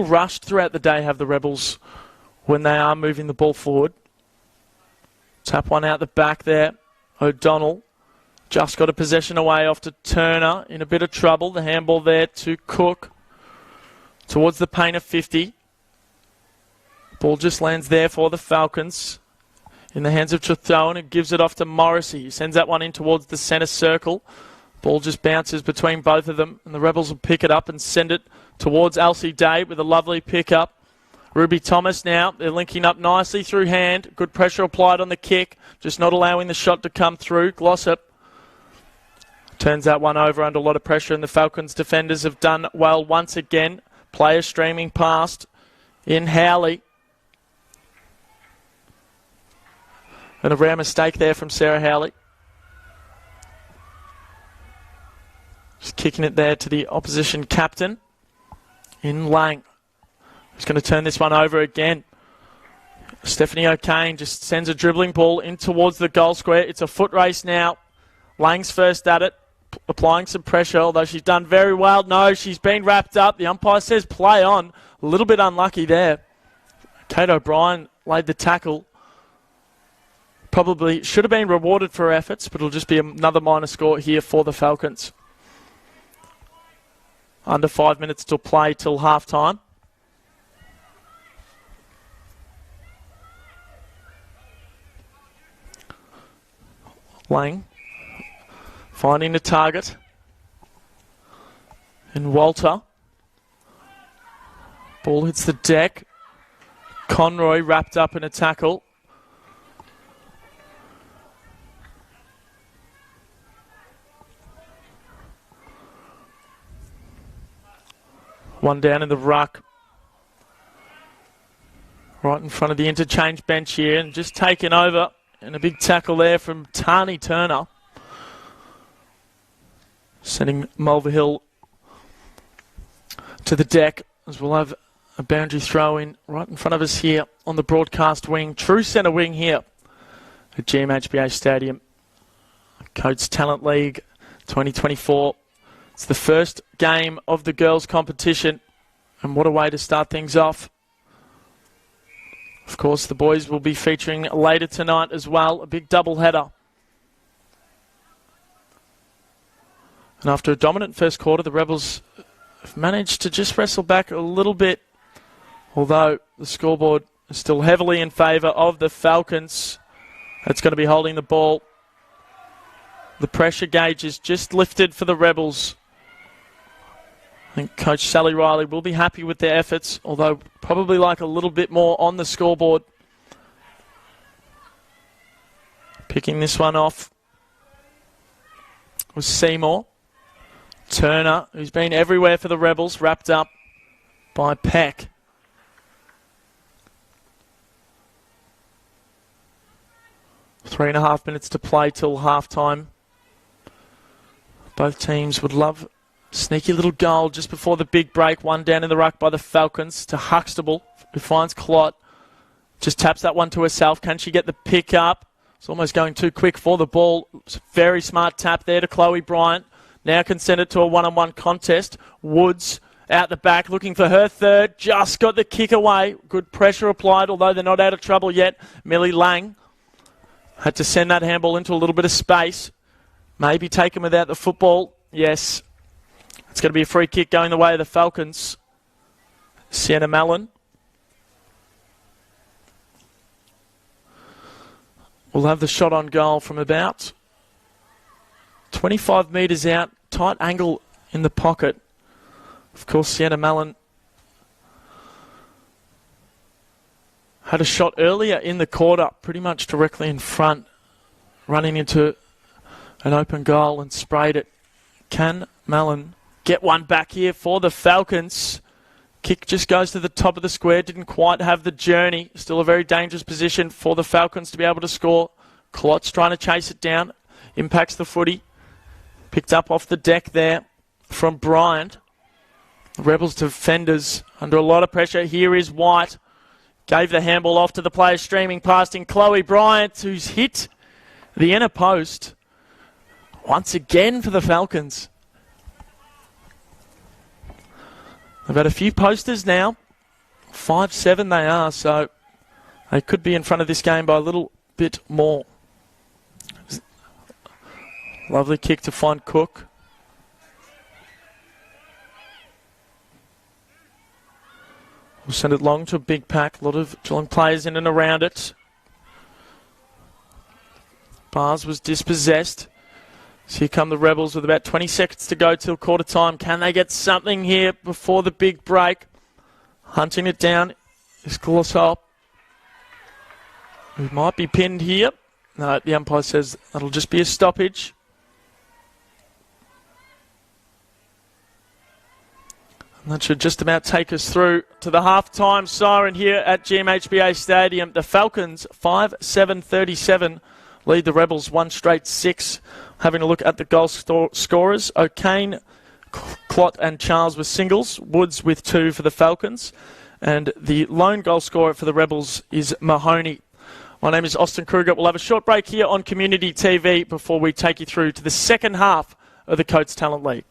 rushed throughout the day, have the Rebels, when they are moving the ball forward. Tap one out the back there. O'Donnell just got a possession away off to Turner. In a bit of trouble. The handball there to Cook. Towards the paint of 50. Ball just lands there for the Falcons. In the hands of Chathoan. It gives it off to Morrissey. He sends that one in towards the centre circle. Ball just bounces between both of them. And the Rebels will pick it up and send it towards Elsie Day with a lovely pick-up. Ruby Thomas now, they're linking up nicely through hand. Good pressure applied on the kick, just not allowing the shot to come through. Glossop turns that one over under a lot of pressure, and the Falcons defenders have done well once again. Player streaming past in Howley. And a rare mistake there from Sarah Howley. Just kicking it there to the opposition captain in Lang. He's going to turn this one over again. Stephanie O'Kane just sends a dribbling ball in towards the goal square. It's a foot race now. Lang's first at it, applying some pressure, although she's done very well. No, she's been wrapped up. The umpire says play on. A little bit unlucky there. Kate O'Brien laid the tackle. Probably should have been rewarded for her efforts, but it'll just be another minor score here for the Falcons. Under 5 minutes to play till half-time. Lang finding the target. And Walter. Ball hits the deck. Conroy wrapped up in a tackle. One down in the ruck. Right in front of the interchange bench here, and just taken over. And a big tackle there from Tani Turner. Sending Mulvihill to the deck, as we'll have a boundary throw in right in front of us here on the broadcast wing. True centre wing here at GMHBA Stadium. Coates Talent League 2024. It's the first game of the girls' competition. And what a way to start things off. Of course, the boys will be featuring later tonight as well. A big double-header. And after a dominant first quarter, the Rebels have managed to just wrestle back a little bit. Although the scoreboard is still heavily in favour of the Falcons. That's going to be holding the ball. The pressure gauge is just lifted for the Rebels. I think Coach Sally Riley will be happy with their efforts, although probably like a little bit more on the scoreboard. Picking this one off was Seymour. Turner, who's been everywhere for the Rebels, wrapped up by Peck. Three and a half minutes to play till halftime. Both teams would love sneaky little goal just before the big break. One down in the ruck by the Falcons to Huxtable, who finds Clot. Just taps that one to herself. Can she get the pick up? It's almost going too quick for the ball. Very smart tap there to Chloe Bryant. Now can send it to a one-on-one contest. Woods out the back looking for her third. Just got the kick away. Good pressure applied, although they're not out of trouble yet. Millie Lang had to send that handball into a little bit of space. Maybe taken without the football. Yes. It's going to be a free kick going the way of the Falcons. Sienna Mallon will have the shot on goal from about 25 metres out. Tight angle in the pocket. Of course, Sienna Mallon had a shot earlier in the quarter, pretty much directly in front, running into an open goal and sprayed it. Can Mallon get one back here for the Falcons? Kick just goes to the top of the square. Didn't quite have the journey. Still a very dangerous position for the Falcons to be able to score. Klotz trying to chase it down. Impacts the footy. Picked up off the deck there from Bryant. The Rebels defenders under a lot of pressure. Here is White. Gave the handball off to the player streaming past in Chloe Bryant, who's hit the inner post once again for the Falcons. They've had a few posters now. 5-7 they are, so they could be in front of this game by a little bit more. Lovely kick to find Cook. We'll send it long to a big pack. A lot of Geelong players in and around it. Bars was dispossessed. So here come the Rebels with about 20 seconds to go till quarter time. Can they get something here before the big break? Hunting it down is Glossop, who might be pinned here. No, the umpire says that'll just be a stoppage. And that should just about take us through to the half-time siren here at GMHBA Stadium. The Falcons, 5-7-37, lead the Rebels 1 straight 6. Having a look at the goal scorers, O'Kane, Clot and Charles with singles. Woods with 2 for the Falcons. And the lone goal scorer for the Rebels is Mahoney. My name is Austin Kruger. We'll have a short break here on Community TV before we take you through to the second half of the Coates Talent League.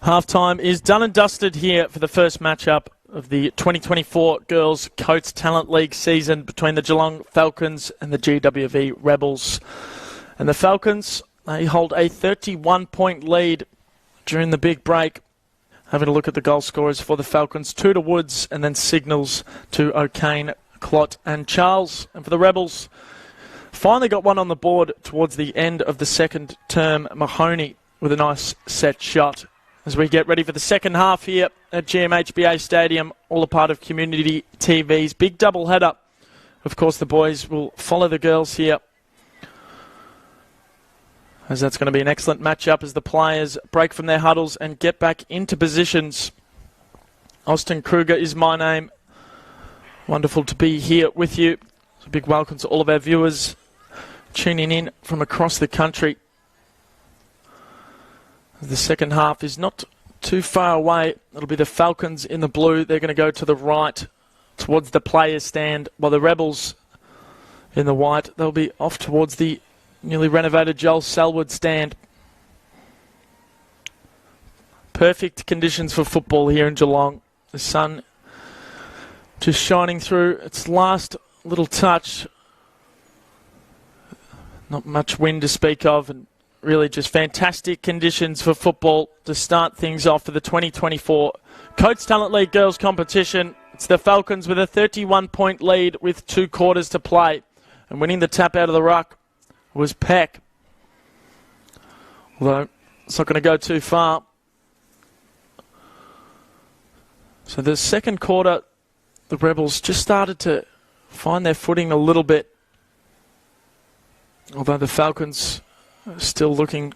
Half-time is done and dusted here for the first matchup of the 2024 Girls Coates Talent League season between the Geelong Falcons and the GWV Rebels. And the Falcons, they hold a 31-point lead during the big break. Having a look at the goal scorers for the Falcons, 2 to Woods and then Signals to O'Kane, Clot and Charles. And for the Rebels, finally got one on the board towards the end of the second term, Mahoney with a nice set shot. As we get ready for the second half here at GMHBA Stadium, all a part of Community TV's big double header. Of course, the boys will follow the girls here, as that's going to be an excellent matchup as the players break from their huddles and get back into positions. Austin Kruger is my name. Wonderful to be here with you. So a big welcome to all of our viewers tuning in from across the country. The second half is not too far away. It'll be the Falcons in the blue. They're going to go to the right towards the players' stand, while the Rebels in the white, they'll be off towards the newly renovated Joel Selwood stand. Perfect conditions for football here in Geelong. The sun just shining through its last little touch. Not much wind to speak of, and really just fantastic conditions for football to start things off for the 2024 Coates Talent League Girls Competition. It's the Falcons with a 31-point lead with 2 quarters to play. And winning the tap out of the ruck was Peck. Although it's not going to go too far. So the second quarter, the Rebels just started to find their footing a little bit. Although the Falcons still looking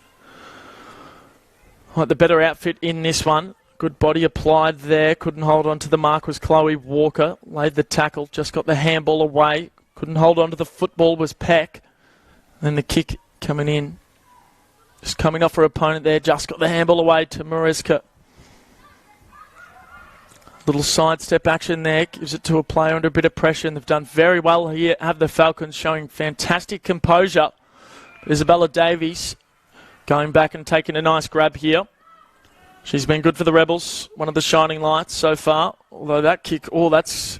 like the better outfit in this one. Good body applied there. Couldn't hold on to the mark was Chloe Walker. Laid the tackle. Just got the handball away. Couldn't hold on to the football was Peck. Then the kick coming in. Just coming off her opponent there. Just got the handball away to Mariska. Little sidestep action there. Gives it to a player under a bit of pressure. And they've done very well here. Have the Falcons showing fantastic composure. Isabella Davies going back and taking a nice grab here. She's been good for the Rebels. One of the shining lights so far. Although that kick, that's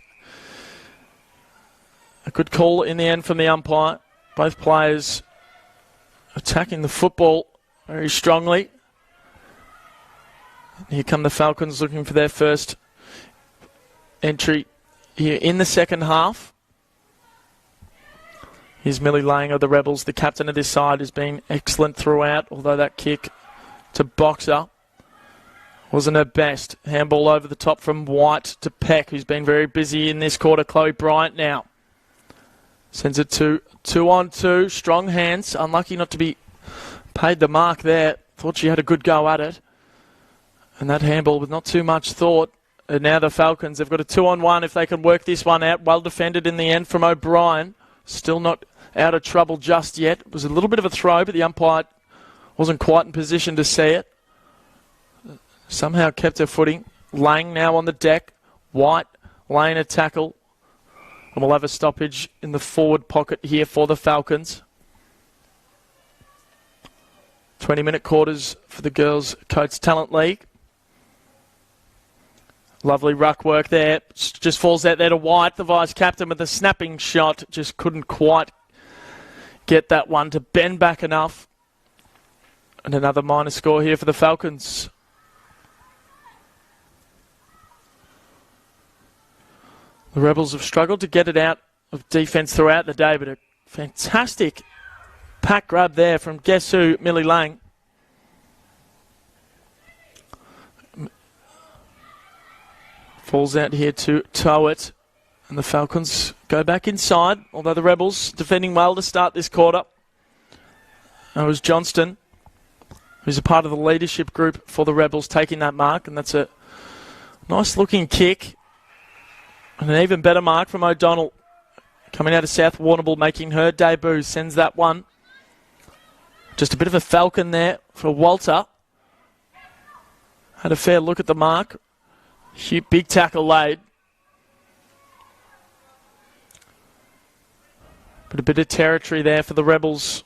a good call in the end from the umpire. Both players attacking the football very strongly. Here come the Falcons looking for their first entry here in the second half. Here's Millie Lang of the Rebels, the captain of this side, has been excellent throughout, although that kick to Boxer wasn't her best. Handball over the top from White to Peck, who's been very busy in this quarter. Chloe Bryant now sends it to 2-on-2. Strong hands, unlucky not to be paid the mark there. Thought she had a good go at it. And that handball with not too much thought. And now the Falcons, they've got a 2-on-1 if they can work this one out. Well defended in the end from O'Brien. Still not out of trouble just yet. It was a little bit of a throw, but the umpire wasn't quite in position to see it. Somehow kept her footing. Lang now on the deck. White laying a tackle. And we'll have a stoppage in the forward pocket here for the Falcons. 20-minute quarters for the Girls Coates Talent League. Lovely ruck work there. Just falls out there to White, the vice-captain, with a snapping shot. Just couldn't quite get that one to bend back enough. And another minor score here for the Falcons. The Rebels have struggled to get it out of defence throughout the day, but a fantastic pack grab there from guess who, Millie Lang. Falls out here to tow it. And the Falcons go back inside, although the Rebels defending well to start this quarter. It was Johnston, who's a part of the leadership group for the Rebels, taking that mark. And that's a nice-looking kick. And an even better mark from O'Donnell. Coming out of South Warrnambool, making her debut. Sends that one. Just a bit of a falcon there for Walter. Had a fair look at the mark. Big tackle laid. But a bit of territory there for the Rebels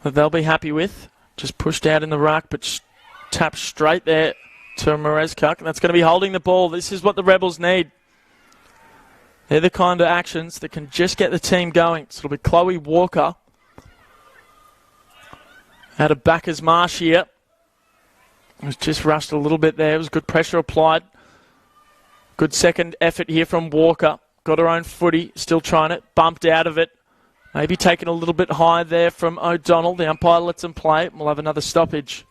that they'll be happy with. Just pushed out in the ruck, but tap straight there to Marezkuk. That's going to be holding the ball. This is what the Rebels need. They're the kind of actions that can just get the team going. So it'll be Chloe Walker out of Bacchus Marsh here. It was just rushed a little bit there. It was good pressure applied. Good second effort here from Walker. Got her own footy. Still trying it. Bumped out of it. Maybe taken a little bit high there from O'Donnell. The umpire lets them play. We'll have another stoppage.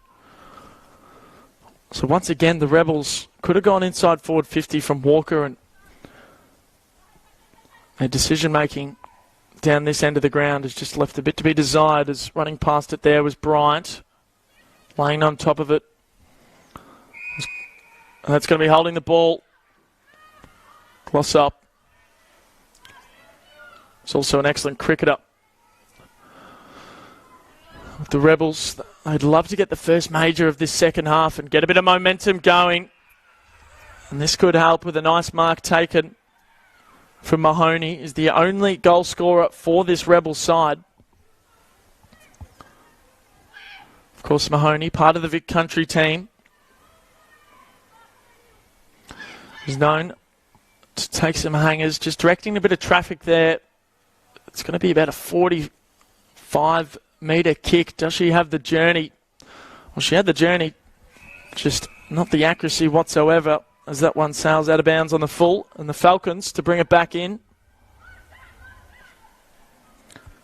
So once again, the Rebels could have gone inside forward 50 from Walker, and their decision-making down this end of the ground has just left a bit to be desired, as running past it there was Bryant, laying on top of it. And that's going to be holding the ball. Gloss up. He's also an excellent cricketer. With the Rebels, I'd love to get the first major of this second half and get a bit of momentum going. And this could help with a nice mark taken from Mahoney. Is the only goal scorer for this Rebels side. Of course, Mahoney, part of the Vic Country team, is known to take some hangers. Just directing a bit of traffic there. It's going to be about a 45-metre kick. Does she have the journey? Well, she had the journey, just not the accuracy whatsoever, as that one sails out of bounds on the full. And the Falcons to bring it back in.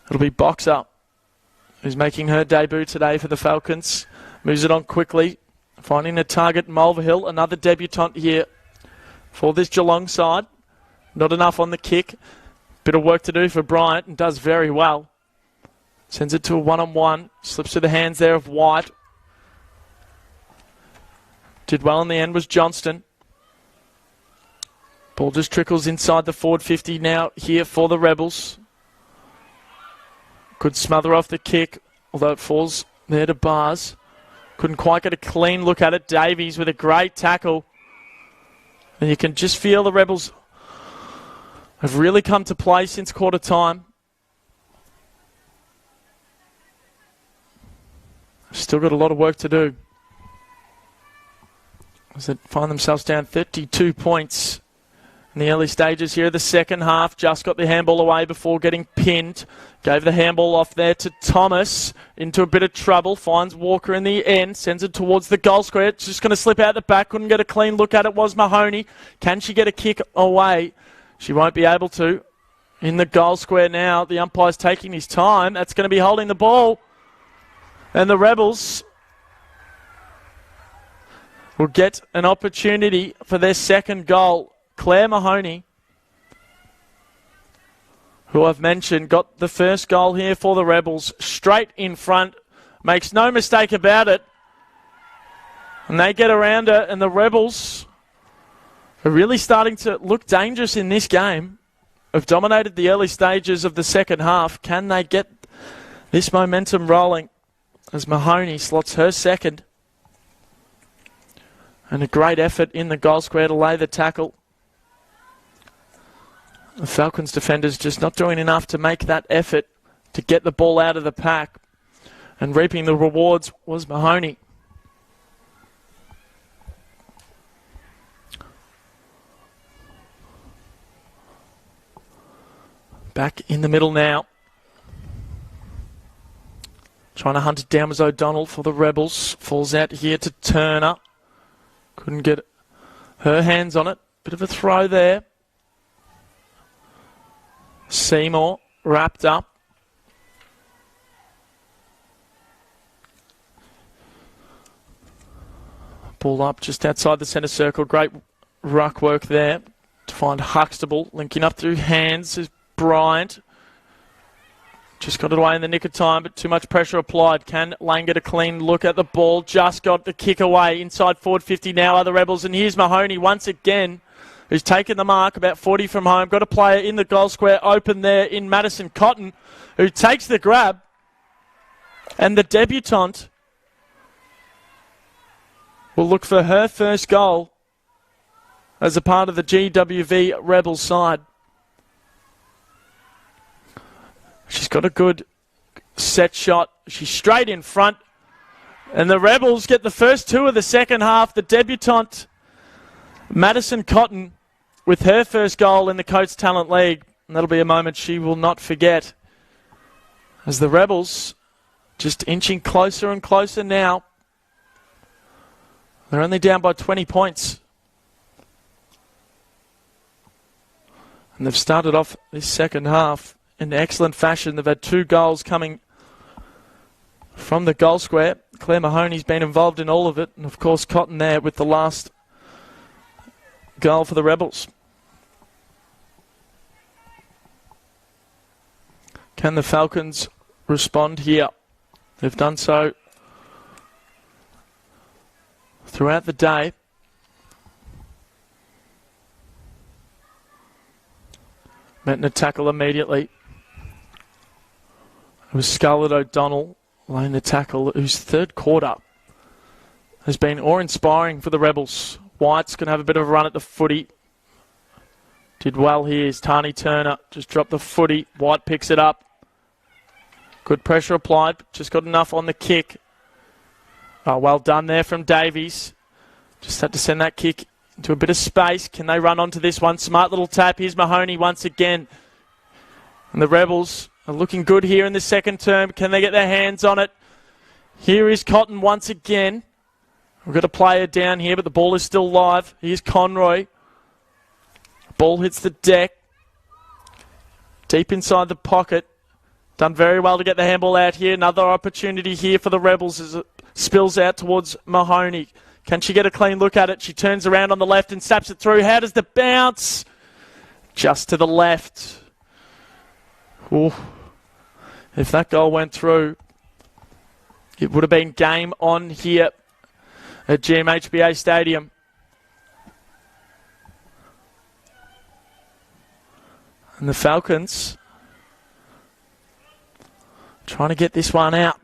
It'll be Boxer, who's making her debut today for the Falcons. Moves it on quickly, finding a target, Mulvihill, another debutant here for this Geelong side. Not enough on the kick. Bit of work to do for Bryant, and does very well. Sends it to a one-on-one. Slips to the hands there of White. Did well in the end was Johnston. Ball just trickles inside the forward 50 now here for the Rebels. Could smother off the kick, although it falls there to Bars. Couldn't quite get a clean look at it. Davies with a great tackle. And you can just feel the Rebels have really come to play since quarter time. Still got a lot of work to do, as they find themselves down 32 points in the early stages here of the second half. Just got the handball away before getting pinned. Gave the handball off there to Thomas. Into a bit of trouble. Finds Walker in the end. Sends it towards the goal square. It's just going to slip out the back. Couldn't get a clean look at it. Was Mahoney. Can she get a kick away? She won't be able to. In the goal square now. The umpire's taking his time. That's going to be holding the ball. And the Rebels will get an opportunity for their second goal. Claire Mahoney, who I've mentioned, got the first goal here for the Rebels. Straight in front. Makes no mistake about it. And they get around her, and the Rebels are really starting to look dangerous in this game. Have dominated the early stages of the second half. Can they get this momentum rolling as Mahoney slots her second? And a great effort in the goal square to lay the tackle. The Falcons defenders just not doing enough to make that effort to get the ball out of the pack. And reaping the rewards was Mahoney. Back in the middle now. Trying to hunt it down was O'Donnell for the Rebels. Falls out here to Turner. Couldn't get her hands on it. Bit of a throw there. Seymour wrapped up. Ball up just outside the centre circle. Great ruck work there to find Huxtable. Linking up through hands is Bryant. Just got it away in the nick of time, but too much pressure applied. Can Lane get a clean look at the ball? Just got the kick away. Inside forward 50 now are the Rebels. And here's Mahoney once again, who's taken the mark about 40 from home. Got a player in the goal square open there in Madison Cotton, who takes the grab. And the debutante will look for her first goal as a part of the GWV Rebels side. She's got a good set shot. She's straight in front. And the Rebels get the first two of the second half. The debutante, Madison Cotton, with her first goal in the Coates Talent League. And that'll be a moment she will not forget. As the Rebels just inching closer and closer now. They're only down by 20 points. And they've started off this second half in excellent fashion. They've had 2 goals coming from the goal square. Claire Mahoney's been involved in all of it. And of course Cotton there with the last goal for the Rebels. Can the Falcons respond here? They've done so throughout the day. Met in a tackle immediately. It was Scarlett O'Donnell laying the tackle, whose third quarter has been awe-inspiring for the Rebels. White's going to have a bit of a run at the footy. Did well here. Tani Turner just dropped the footy. White picks it up. Good pressure applied, but just got enough on the kick. Oh, well done there from Davies. Just had to send that kick into a bit of space. Can they run onto this one? Smart little tap. Here's Mahoney once again. And the Rebels are looking good here in the second term. Can they get their hands on it? Here is Cotton once again. We've got a player down here, but the ball is still live. Here's Conroy. Ball hits the deck. Deep inside the pocket. Done very well to get the handball out here. Another opportunity here for the Rebels as it spills out towards Mahoney. Can she get a clean look at it? She turns around on the left and saps it through. How does the bounce? Just to the left. Ooh. If that goal went through, it would have been game on here at GMHBA Stadium. And the Falcons trying to get this one out.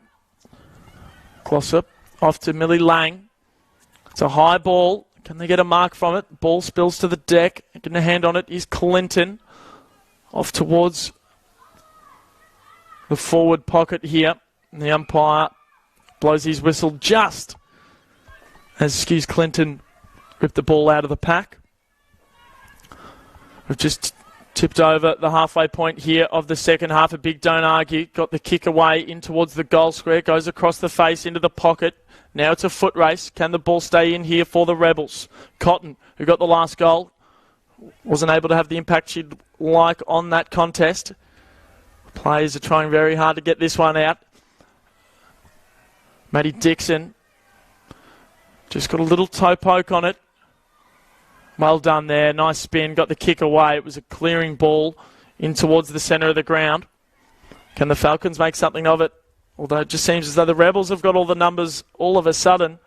Glossop off to Millie Lang. It's a high ball. Can they get a mark from it? Ball spills to the deck. Getting a hand on it is Clinton. Off towards the forward pocket here. And the umpire blows his whistle just as Skewes Clinton ripped the ball out of the pack. We've just tipped over the halfway point here of the second half. A big don't argue. Got the kick away in towards the goal square. Goes across the face into the pocket. Now it's a foot race. Can the ball stay in here for the Rebels? Cotton, who got the last goal, wasn't able to have the impact she'd like on that contest. Players are trying very hard to get this one out. Maddie Dixon just got a little toe poke on it. Well done there. Nice spin. Got the kick away. It was a clearing ball in towards the centre of the ground. Can the Falcons make something of it? Although it just seems as though the Rebels have got all the numbers all of a sudden.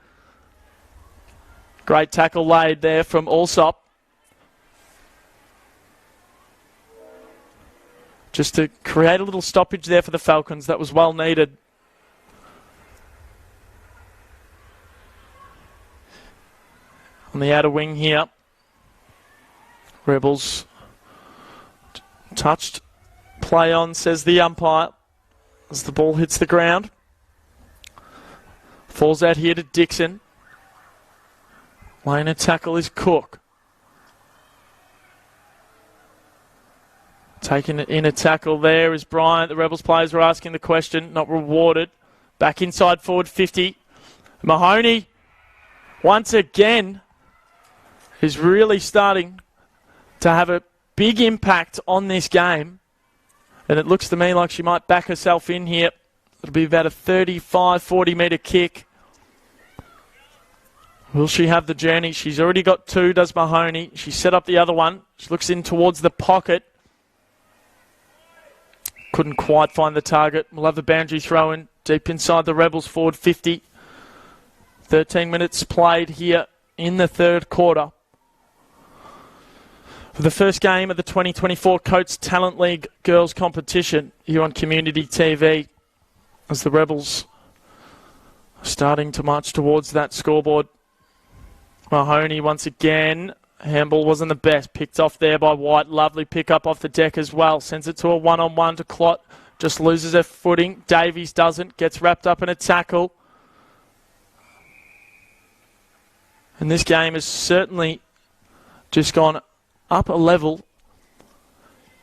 Great tackle laid there from Allsop. Just to create a little stoppage there for the Falcons. That was well needed. On the outer wing here. Rebels touched. Play on, says the umpire, as the ball hits the ground. Falls out here to Dixon. Laying a tackle is Cook. Taking it in a tackle there is Bryant. The Rebels players were asking the question, not rewarded. Back inside forward 50. Mahoney, once again, is really starting to have a big impact on this game. And it looks to me like she might back herself in here. It'll be about a 35, 40 metre kick. Will she have the journey? She's already got 2, does Mahoney. She set up the other one. She looks in towards the pocket. Couldn't quite find the target. We'll have the boundary throw in deep inside the Rebels forward 50. 13 minutes played here in the third quarter. For the first game of the 2024 Coates Talent League Girls Competition here on Community TV, as the Rebels are starting to march towards that scoreboard. Mahoney once again. Handball wasn't the best. Picked off there by White. Lovely pick up off the deck as well. Sends it to a one-on-one to Clot. Just loses her footing. Davies doesn't. Gets wrapped up in a tackle. And this game has certainly just gone up a level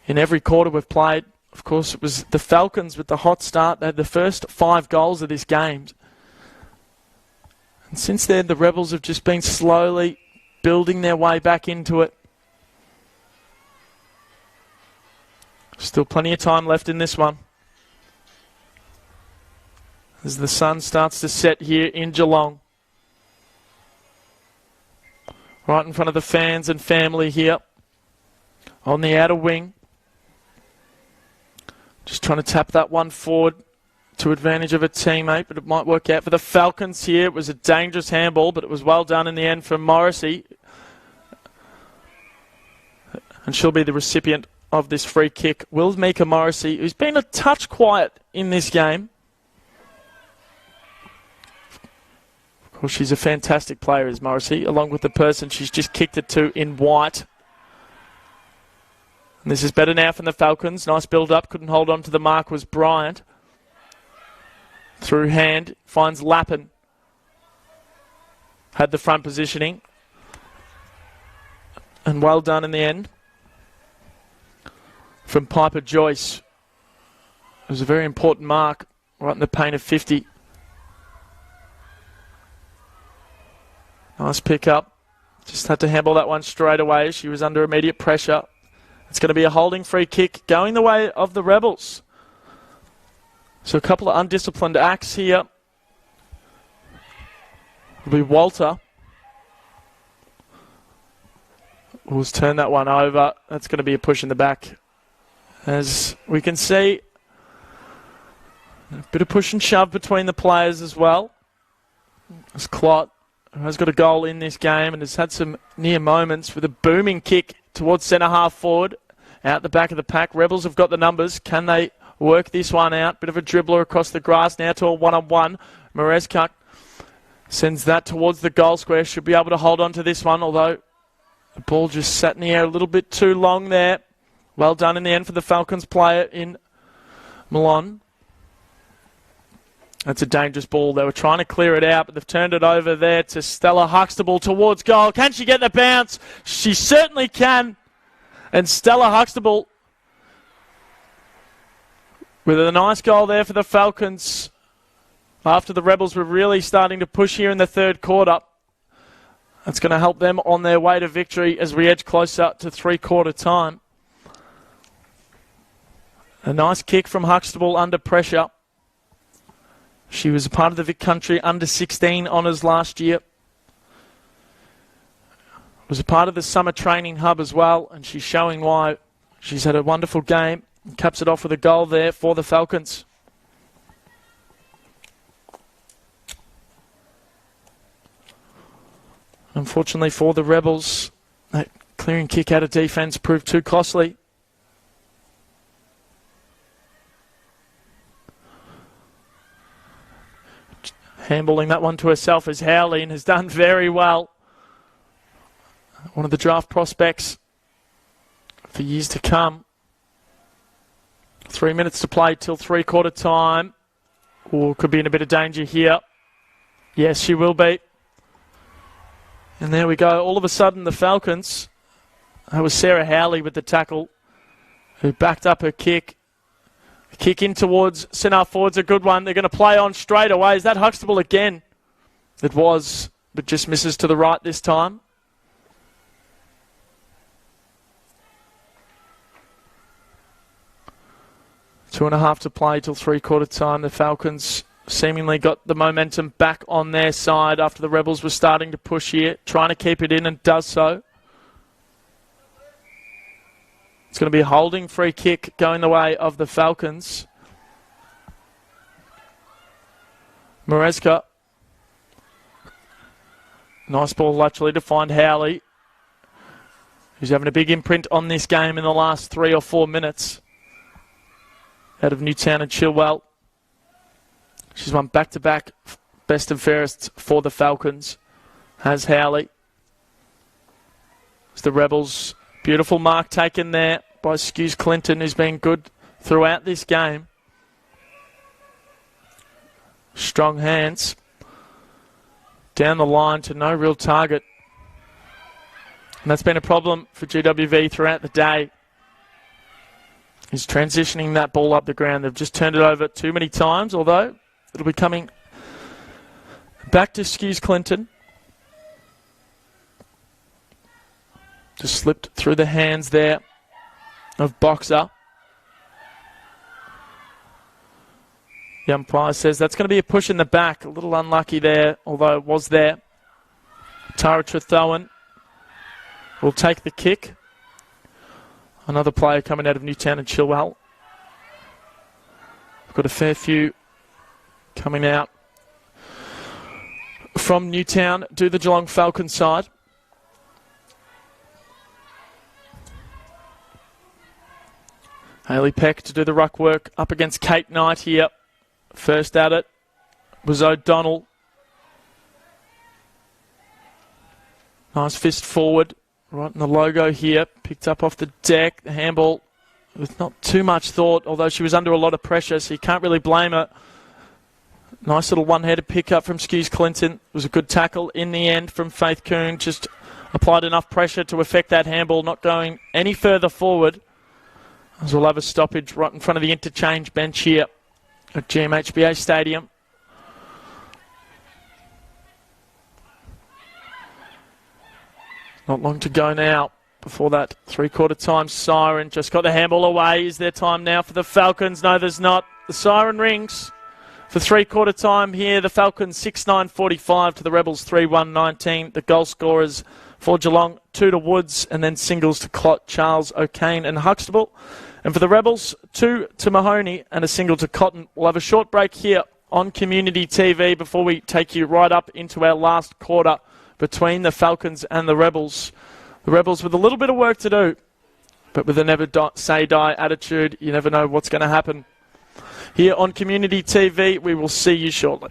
in every quarter we've played. Of course, it was the Falcons with the hot start. They had the first 5 goals of this game. And since then, the Rebels have just been slowly building their way back into it. Still plenty of time left in this one, as the sun starts to set here in Geelong. Right in front of the fans and family here on the outer wing. Just trying to tap that one forward to advantage of a teammate, but it might work out for the Falcons here. It was a dangerous handball, but it was well done in the end from Morrissey. And she'll be the recipient of this free kick. Will Mika Morrissey, who's been a touch quiet in this game. Of course, she's a fantastic player, is Morrissey, along with the person she's just kicked it to in white. And this is better now from the Falcons. Nice build-up. Couldn't hold on to the mark was Bryant. Through hand. Finds Lappin. Had the front positioning. And well done in the end from Piper Joyce. It was a very important mark right in the paint of 50. Nice pick up. Just had to handle that one straight away. She was under immediate pressure. It's going to be a holding free kick going the way of the Rebels. So a couple of undisciplined acts here. It'll be Walter. We'll turn that one over. That's going to be a push in the back. As we can see, a bit of push and shove between the players as well. As Clot, who has got a goal in this game and has had some near moments with a booming kick towards centre half forward, out the back of the pack. Rebels have got the numbers. Can they work this one out? Bit of a dribbler across the grass now to a one-on-one. Mareskak sends that towards the goal square. Should be able to hold on to this one, although the ball just sat in the air a little bit too long there. Well done in the end for the Falcons player in Milan. That's a dangerous ball. They were trying to clear it out, but they've turned it over there to Stella Huxtable towards goal. Can she get the bounce? She certainly can. And Stella Huxtable with a nice goal there for the Falcons after the Rebels were really starting to push here in the third quarter. That's going to help them on their way to victory as we edge closer to three-quarter time. A nice kick from Huxtable under pressure. She was a part of the Vic Country under-16 honours last year. Was a part of the summer training hub as well, and she's showing why. She's had a wonderful game. Caps it off with a goal there for the Falcons. Unfortunately for the Rebels, that clearing kick out of defence proved too costly. Handballing that one to herself is Howley and has done very well. One of the draft prospects for years to come. 3 minutes to play till three-quarter time. Or could be in a bit of danger here. Yes, she will be. And there we go. All of a sudden, the Falcons, it was Sarah Howley with the tackle, who backed up her kick. Kick in towards centre forward's a good one. They're going to play on straight away. Is that Huxtable again? It was, but just misses to the right this time. Two and a half to play till three-quarter time. The Falcons seemingly got the momentum back on their side after the Rebels were starting to push here, trying to keep it in and does so. It's going to be a holding free kick going the way of the Falcons. Mareska. Nice ball actually to find Howley, who's having a big imprint on this game in the last 3 or 4 minutes. Out of Newtown and Chilwell. She's won back-to-back best and fairest for the Falcons. Has Howley. It's the Rebels. Beautiful mark taken there by Skews Clinton, who's been good throughout this game. Strong hands. down the line to no real target. And that's been a problem for GWV throughout the day. He's transitioning that ball up the ground. They've just turned it over too many times, although it'll be coming back to Skews Clinton. Just slipped through the hands there of Boxer. The umpire says that's going to be a push in the back. A little unlucky there, although it was there. Tara Trethowan will take the kick. Another player coming out of Newtown and Chilwell. We've got a fair few coming out from Newtown. Do the Geelong Falcons side. Hayley Peck to do the ruck work up against Kate Knight here. First at it was O'Donnell. Nice fist forward. Right in the logo here. Picked up off the deck. The handball with not too much thought, although she was under a lot of pressure, so you can't really blame her. Nice little one-headed pick-up from Skews Clinton. It was a good tackle in the end from Faith Coon. Just applied enough pressure to affect that handball, not going any further forward. As we'll have a stoppage right in front of the interchange bench here at GMHBA Stadium. Not long to go now before that three-quarter time siren. Just got the handball away. Is there time now for the Falcons? No, there's not. The siren rings for three-quarter time here. The Falcons 6-9-45 to the Rebels 3-1-19. The goal scorers for Geelong, 2 to Woods, and then singles to Clot, Charles, O'Kane and Huxtable. And for the Rebels, 2 to Mahoney and a single to Cotton. We'll have a short break here on Community TV before we take you right up into our last quarter between the Falcons and the Rebels. The Rebels with a little bit of work to do, but with a never say die attitude, you never know what's going to happen. Here on Community TV, we will see you shortly.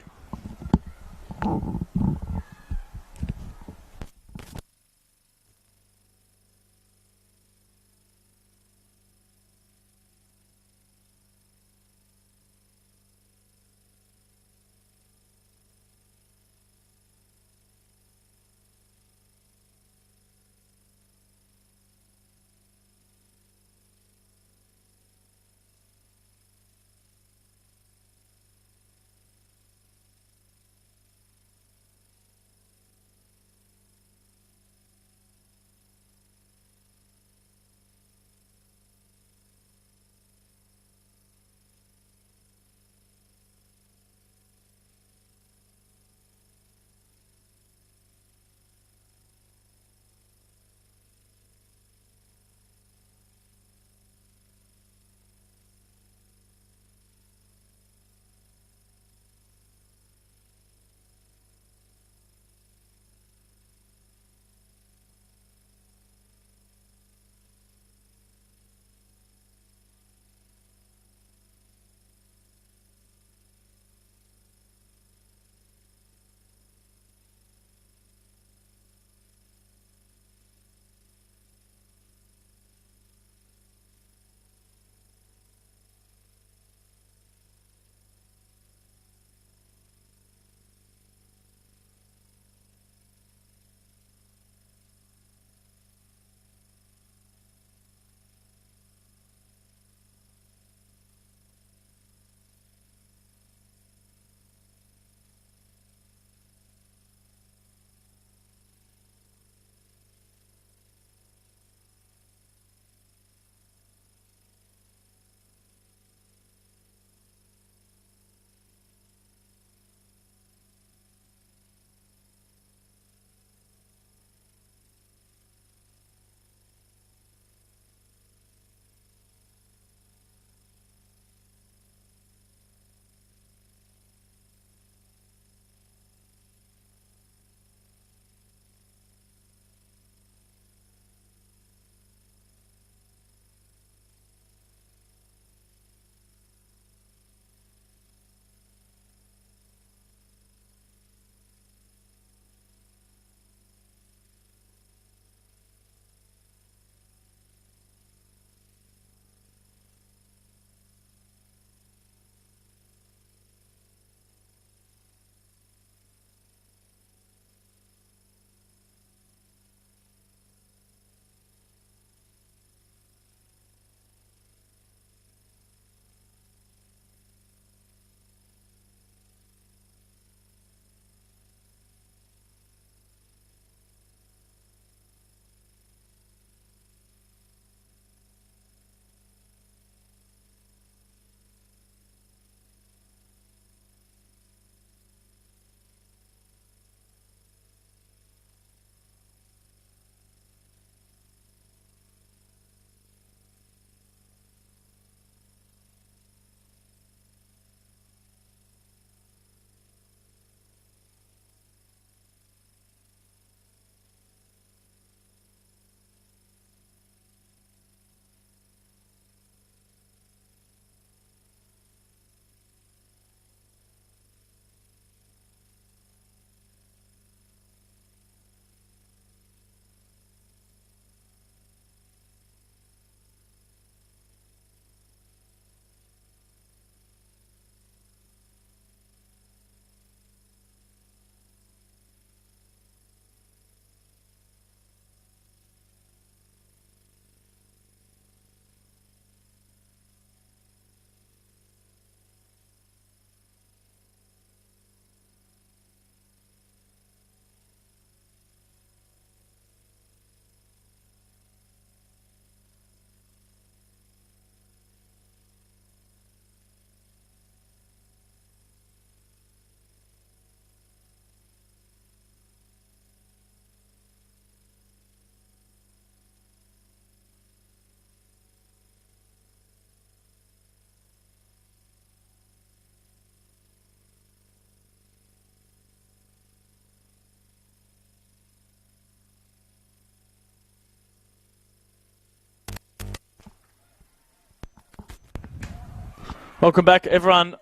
Welcome back, everyone,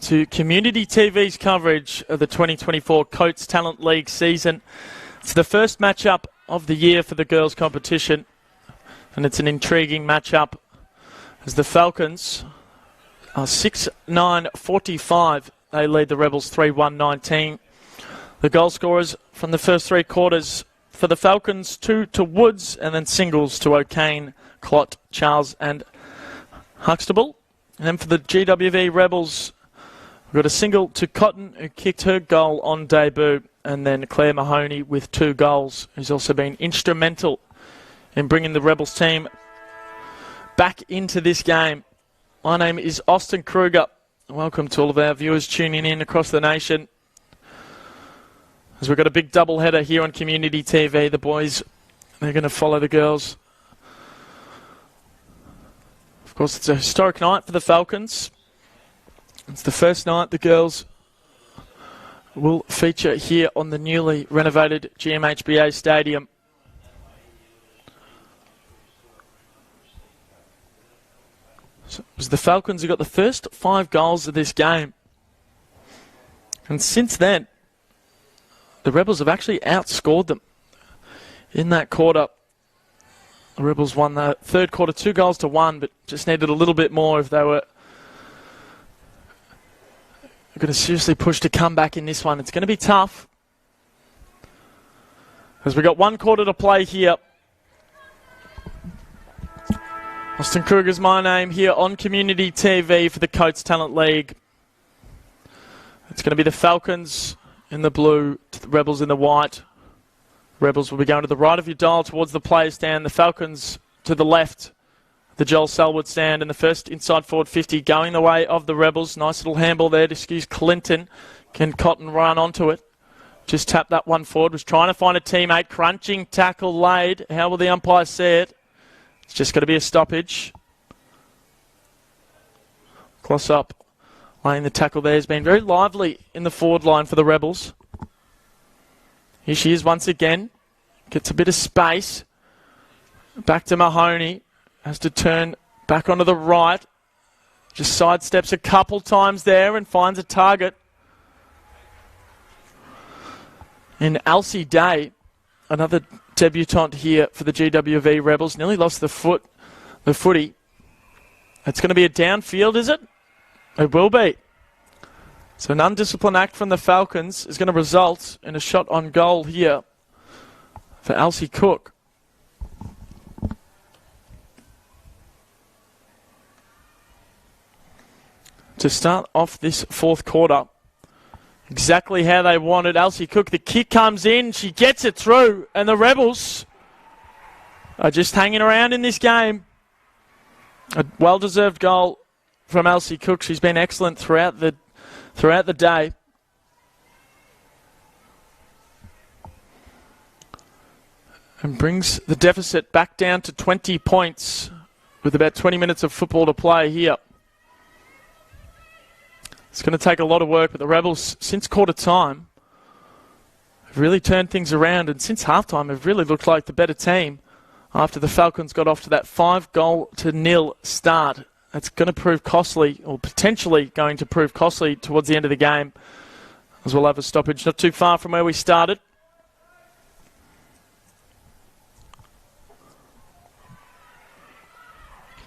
to Community TV's coverage of the 2024 Coates Talent League season. It's the first matchup of the year for the girls' competition, and it's an intriguing matchup as the Falcons are 6-9-45. They lead the Rebels 3-1-19. The goal scorers from the first three quarters for the Falcons, 2 to Woods, and then singles to O'Kane, Clott, Charles and Huxtable. And then for the GWV Rebels, we've got a single to Cotton, who kicked her goal on debut, and then Claire Mahoney with 2 goals, who's also been instrumental in bringing the Rebels team back into this game. My name is Austin Kruger. Welcome to all of our viewers tuning in across the nation, as we've got a big doubleheader here on Community TV. The boys, they're going to follow the girls. Of course, it's a historic night for the Falcons. It's the first night the girls will feature here on the newly renovated GMHBA Stadium. So it was the Falcons who got the first 5 goals of this game. And since then, the Rebels have actually outscored them. In that quarter, the Rebels won the third quarter 2-1, but just needed a little bit more if they were going to seriously push to come back in this one. It's going to be tough, as we've got 1 quarter to play here. Austin Kruger's my name here on Community TV for the Coates Talent League. It's going to be the Falcons in the blue to the Rebels in the white. Rebels will be going to the right of your dial towards the player stand. The Falcons to the left, the Joel Selwood stand, and the first inside forward 50 going the way of the Rebels. Nice little handball there to excuse Clinton. Can Cotton run onto it? Just tap that one forward. Was trying to find a teammate. Crunching tackle laid. How will the umpire see it? It's just going to be a stoppage. Close up. Laying the tackle there. Has been very lively in the forward line for the Rebels. Here she is once again. Gets a bit of space. Back to Mahoney. Has to turn back onto the right. Just sidesteps a couple times there and finds a target in Elsie Day, another debutant here for the GWV Rebels. Nearly lost the footy. It's going to be a downfield, is it? It will be. So an undisciplined act from the Falcons is going to result in a shot on goal here for Elsie Cook. To start off this fourth quarter, exactly how they wanted. Elsie Cook, the kick comes in, she gets it through, and the Rebels are just hanging around in this game. A well-deserved goal from Elsie Cook. She's been excellent throughout the day. And brings the deficit back down to 20 points with about 20 minutes of football to play here. It's going to take a lot of work, but the Rebels, since quarter time, have really turned things around, and since halftime have really looked like the better team after the Falcons got off to that 5-0 start. That's going to prove costly, or potentially going to prove costly towards the end of the game, as we'll have a stoppage not too far from where we started.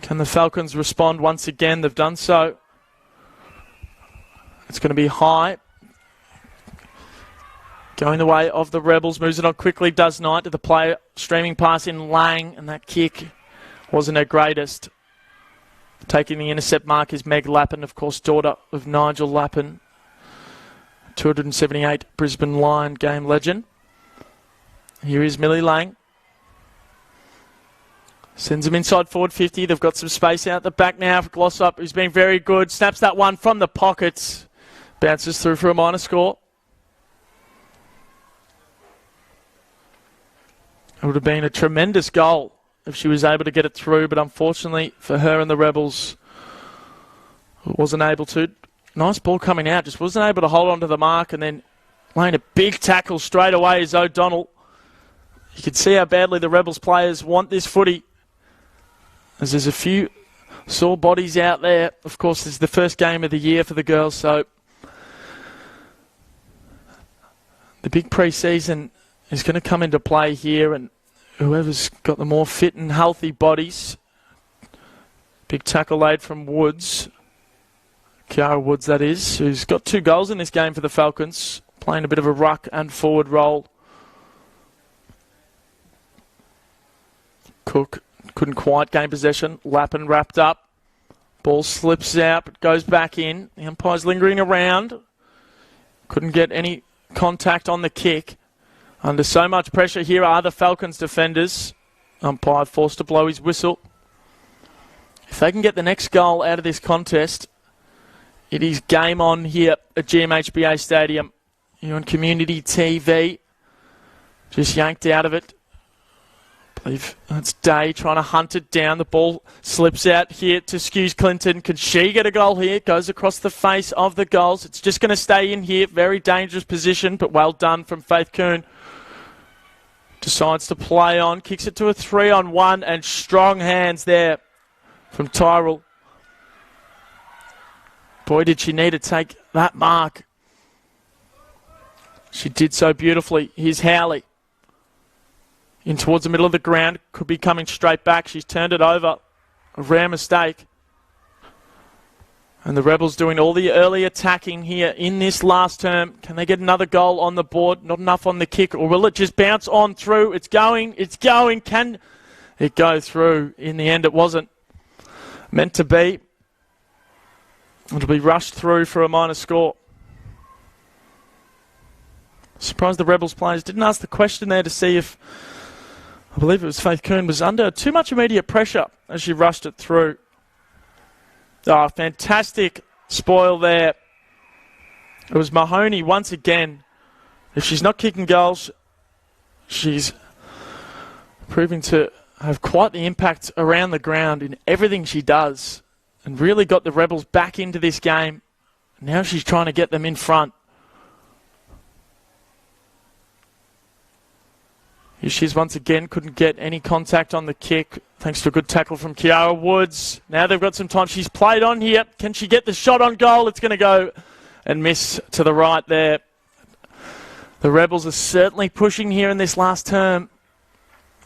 Can the Falcons respond once again? They've done so. It's going to be high. Going the way of the Rebels. Moves it on quickly. Does not to the player. Streaming pass in Lang. And that kick wasn't her greatest. Taking the intercept mark is Meg Lappin, of course, daughter of Nigel Lappin. 278 Brisbane Lion game legend. Here is Millie Lang. Sends them inside forward 50. They've got some space out the back now for Glossop, who's been very good. Snaps that one from the pockets. Bounces through for a minor score. It would have been a tremendous goal if she was able to get it through, but unfortunately for her and the Rebels, wasn't able to. Nice ball coming out, just wasn't able to hold on to the mark, and then laying a big tackle straight away is O'Donnell. You can see how badly the Rebels players want this footy, as there's a few Sore bodies out there. Of course, this is the first game of the year for the girls, so the big pre-season is going to come into play here, and whoever's got the more fit and healthy bodies. Big tackle laid from Woods. Kiara Woods, that is, who's got 2 goals in this game for the Falcons, playing a bit of a ruck and forward role. Cook couldn't quite gain possession. Lappin wrapped up. Ball slips out, but goes back in. The umpire's lingering around. Couldn't get any contact on the kick. Under so much pressure here are the Falcons defenders. Umpire forced to blow his whistle. If they can get the next goal out of this contest, it is game on here at GMHBA Stadium. You're on Community TV. Just yanked out of it. I believe that's Day trying to hunt it down. The ball slips out here to Skews Clinton. Can she get a goal here? Goes across the face of the goals. It's just going to stay in here. Very dangerous position, but well done from Faith Kuhn. Decides to play on. Kicks it to a 3-on-1, and strong hands there from Tyrell. Boy, did she need to take that mark. She did so beautifully. Here's Howley. In towards the middle of the ground. Could be coming straight back. She's turned it over. A rare mistake. And the Rebels doing all the early attacking here in this last term. Can they get another goal on the board? Not enough on the kick. Or will it just bounce on through? It's going. It's going. Can it go through? In the end, it wasn't meant to be. It'll be rushed through for a minor score. Surprised the Rebels players didn't ask the question there to see if, I believe it was Faith Kuhn, was under too much immediate pressure as she rushed it through. Oh, fantastic spoil there. It was Mahoney once again. If she's not kicking goals, she's proving to have quite the impact around the ground in everything she does, and really got the Rebels back into this game. Now she's trying to get them in front. Here she is once again. Couldn't get any contact on the kick, thanks to a good tackle from Kiara Woods. Now they've got some time. She's played on here. Can she get the shot on goal? It's going to go and miss to the right there. The Rebels are certainly pushing here in this last term.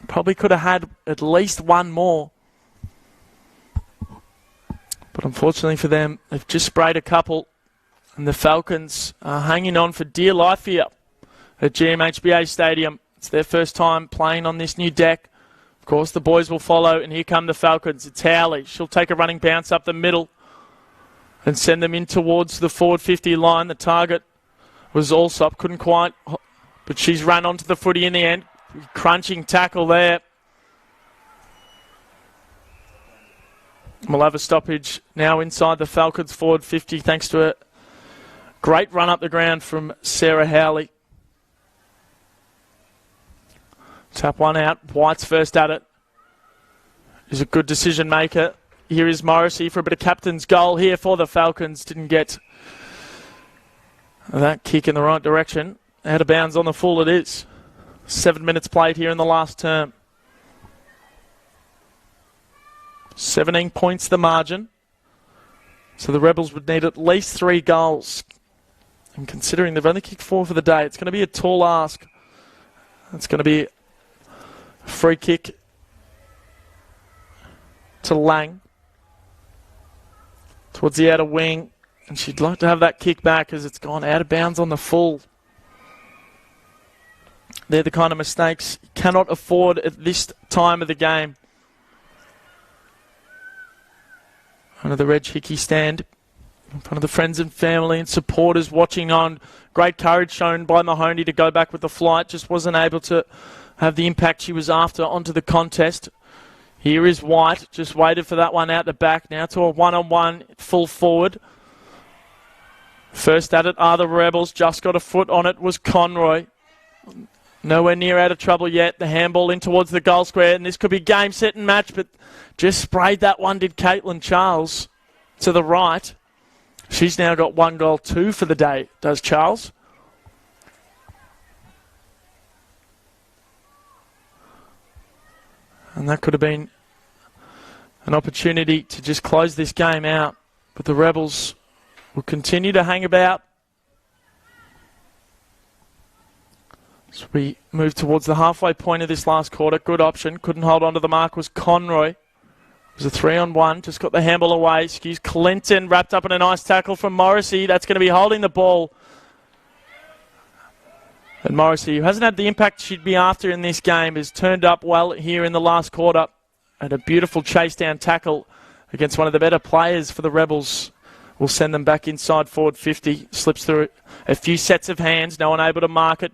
Probably could have had at least one more. But unfortunately for them, they've just sprayed a couple. And the Falcons are hanging on for dear life here at GMHBA Stadium. It's their first time playing on this new deck. Of course, the boys will follow, and here come the Falcons. It's Howley. She'll take a running bounce up the middle and send them in towards the forward 50 line. The target was Allsop. Couldn't quite, but she's run onto the footy in the end. Crunching tackle there. We'll have a stoppage now inside the Falcons forward 50 thanks to a great run up the ground from Sarah Howley. Tap one out. White's first at it. He's a good decision maker. Here is Morrissey for a bit of captain's goal here for the Falcons. Didn't get that kick in the right direction. Out of bounds on the full it is. 7 minutes played here in the last term. 17 points the margin. So the Rebels would need at least 3 goals. And considering they've only kicked 4 for the day, it's going to be a tall ask. It's going to be a free kick to Lang towards the outer wing. And she'd like to have that kick back as it's gone out of bounds on the full. They're the kind of mistakes you cannot afford at this time of the game. Under the Reg Hickey stand, in front of the friends and family and supporters watching on. Great courage shown by Mahoney to go back with the flight. Just wasn't able to have the impact she was after onto the contest. Here is White. Just waited for that one out the back. Now to a one-on-one full forward. First at it are the Rebels. Just got a foot on it was Conroy. Nowhere near out of trouble yet. The handball in towards the goal square. And this could be game, set and match. But just sprayed that one, did Caitlin Charles to the right. She's now got 1 goal, 2 for the day, does Charles. And that could have been an opportunity to just close this game out. But the Rebels will continue to hang about as we move towards the halfway point of this last quarter. Good option. Couldn't hold on to the mark was Conroy. It was a 3-on-1. Just got the handball away. Excuse Clinton wrapped up in a nice tackle from Morrissey. That's going to be holding the ball. And Morrissey, who hasn't had the impact she'd be after in this game, has turned up well here in the last quarter. And a beautiful chase down tackle against one of the better players for the Rebels will send them back inside forward 50. Slips through a few sets of hands. No one able to mark it.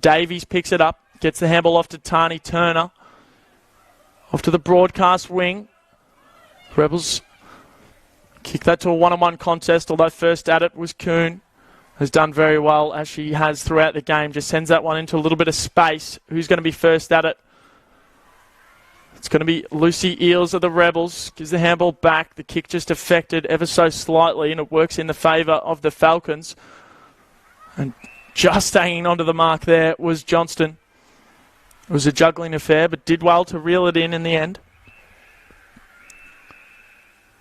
Davies picks it up. Gets the handball off to Tani Turner. Off to the broadcast wing. Rebels kick that to a one-on-one contest, although first at it was Kuhn. Has done very well, as she has throughout the game. Just sends that one into a little bit of space. Who's going to be first at it? It's going to be Lucy Eels of the Rebels. Gives the handball back. The kick just affected ever so slightly, and it works in the favour of the Falcons. And just hanging onto the mark there was Johnston. It was a juggling affair, but did well to reel it in the end.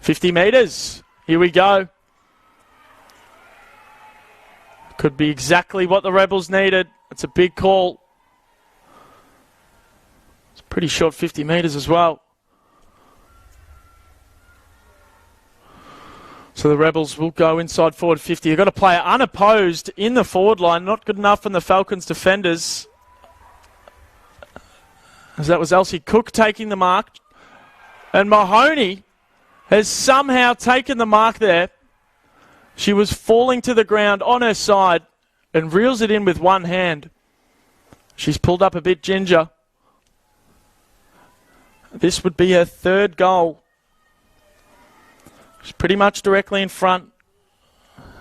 50 metres. Here we go. Could be exactly what the Rebels needed. It's a big call. It's pretty short 50 metres as well. So the Rebels will go inside forward 50. You've got a player unopposed in the forward line. Not good enough from the Falcons defenders. As that was Elsie Cook taking the mark. And Mahoney has somehow taken the mark there. She was falling to the ground on her side and reels it in with one hand. She's pulled up a bit ginger. This would be her third goal. She's pretty much directly in front.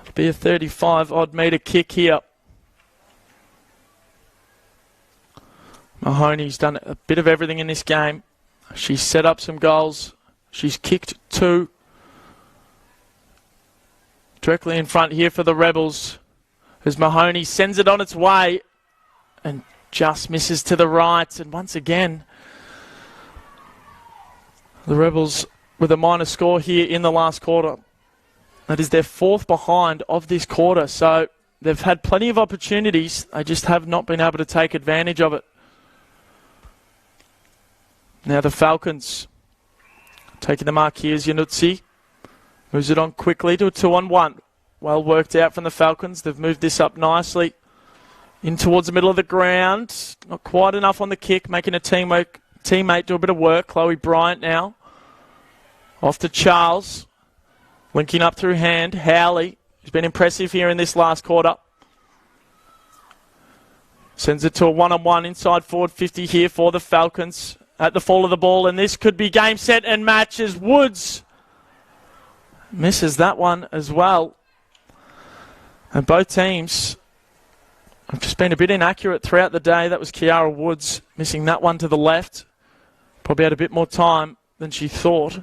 It'll be a 35-odd metre kick here. Mahoney's done a bit of everything in this game. She's set up some goals. She's kicked 2. Directly in front here for the Rebels as Mahoney sends it on its way and just misses to the right. And once again, the Rebels with a minor score here in the last quarter. That is their 4th behind of this quarter. So they've had plenty of opportunities. They just have not been able to take advantage of it. Now the Falcons taking the mark here is Yanutsi. Moves it on quickly to a 2-on-1. Well worked out from the Falcons. They've moved this up nicely in towards the middle of the ground. Not quite enough on the kick, making a teammate do a bit of work. Chloe Bryant now. Off to Charles. Linking up through hand. Howley, who's been impressive here in this last quarter. Sends it to a 1-on-1 inside forward 50 here for the Falcons. At the fall of the ball, and this could be game, set, and match as Woods misses that one as well. And both teams have just been a bit inaccurate throughout the day. That was Kiara Woods missing that one to the left. Probably had a bit more time than she thought.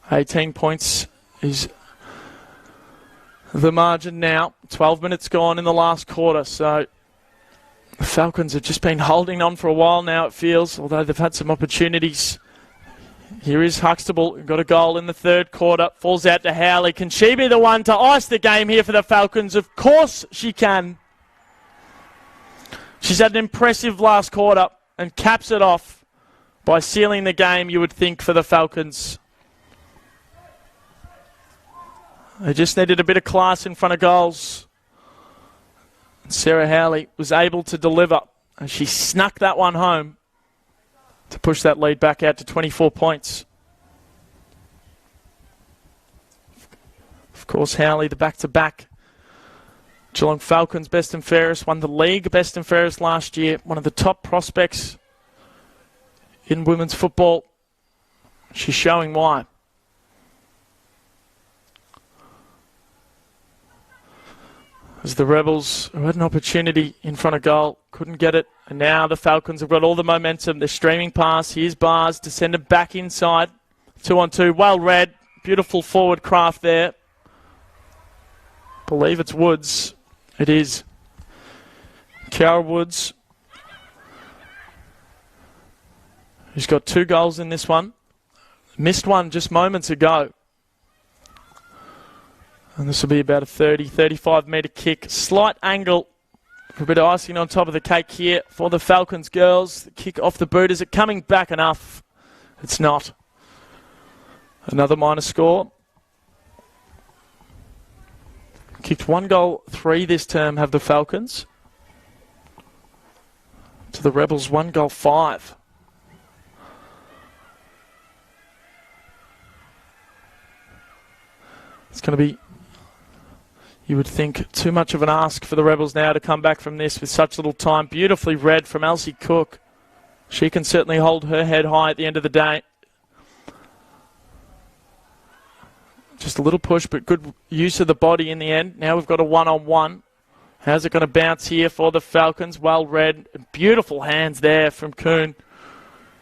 $18 points is the margin now. 12 minutes gone in the last quarter, so the Falcons have just been holding on for a while now, it feels, although they've had some opportunities. Here is Huxtable, got a goal in the third quarter, falls out to Howley. Can she be the one to ice the game here for the Falcons? Of course she can. She's had an impressive last quarter and caps it off by sealing the game, you would think, for the Falcons. They just needed a bit of class in front of goals. Sarah Howley was able to deliver, and she snuck that one home to push that lead back out to 24 points. Of course, Howley, the back-to-back Geelong Falcons best and fairest, won the league best and fairest last year. One of the top prospects in women's football. She's showing why. As the Rebels, who had an opportunity in front of goal, couldn't get it. And now the Falcons have got all the momentum. They're streaming past. Here's Bars to send it back inside. 2-on-2. Well read. Beautiful forward craft there. Believe it's Woods. It is. Kiara Woods who's got 2 goals in this one. Missed one just moments ago. And this will be about a 30, 35 metre kick. Slight angle for a bit of icing on top of the cake here for the Falcons girls. The kick off the boot. Is it coming back enough? It's not. Another minor score. Kicked 1 goal, 3 this term have the Falcons. To the Rebels, 1 goal, 5. It's going to be, you would think, too much of an ask for the Rebels now to come back from this with such little time. Beautifully read from Elsie Cook. She can certainly hold her head high at the end of the day. Just a little push, but good use of the body in the end. Now we've got a one-on-one. How's it going to bounce here for the Falcons? Well read. Beautiful hands there from Kuhn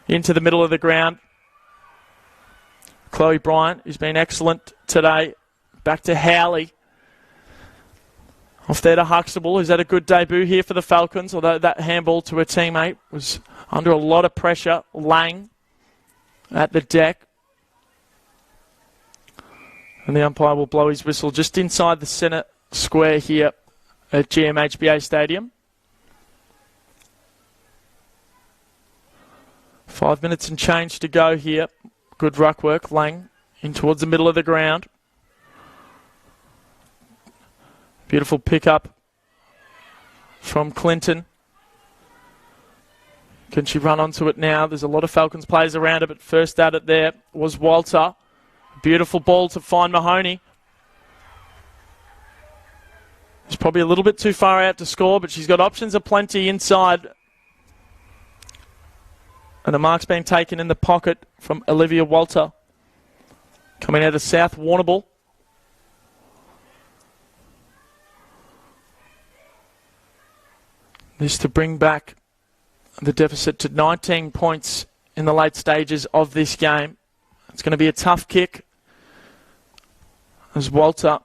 into the middle of the ground. Chloe Bryant, who's been excellent today. Back to Howley. Off there to Huxtable, who's had a good debut here for the Falcons, although that handball to her teammate was under a lot of pressure. Lang at the deck. And the umpire will blow his whistle just inside the centre square here at GMHBA Stadium. 5 minutes and change to go here. Good ruck work. Lang in towards the middle of the ground. Beautiful pickup from Clinton. Can she run onto it now? There's a lot of Falcons players around it, but first at it there was Walter. Beautiful ball to find Mahoney. She's probably a little bit too far out to score, but she's got options aplenty inside. And a mark's being taken in the pocket from Olivia Walter. Coming out of South Warrnambool. This to bring back the deficit to 19 points in the late stages of this game. It's going to be a tough kick. As Walter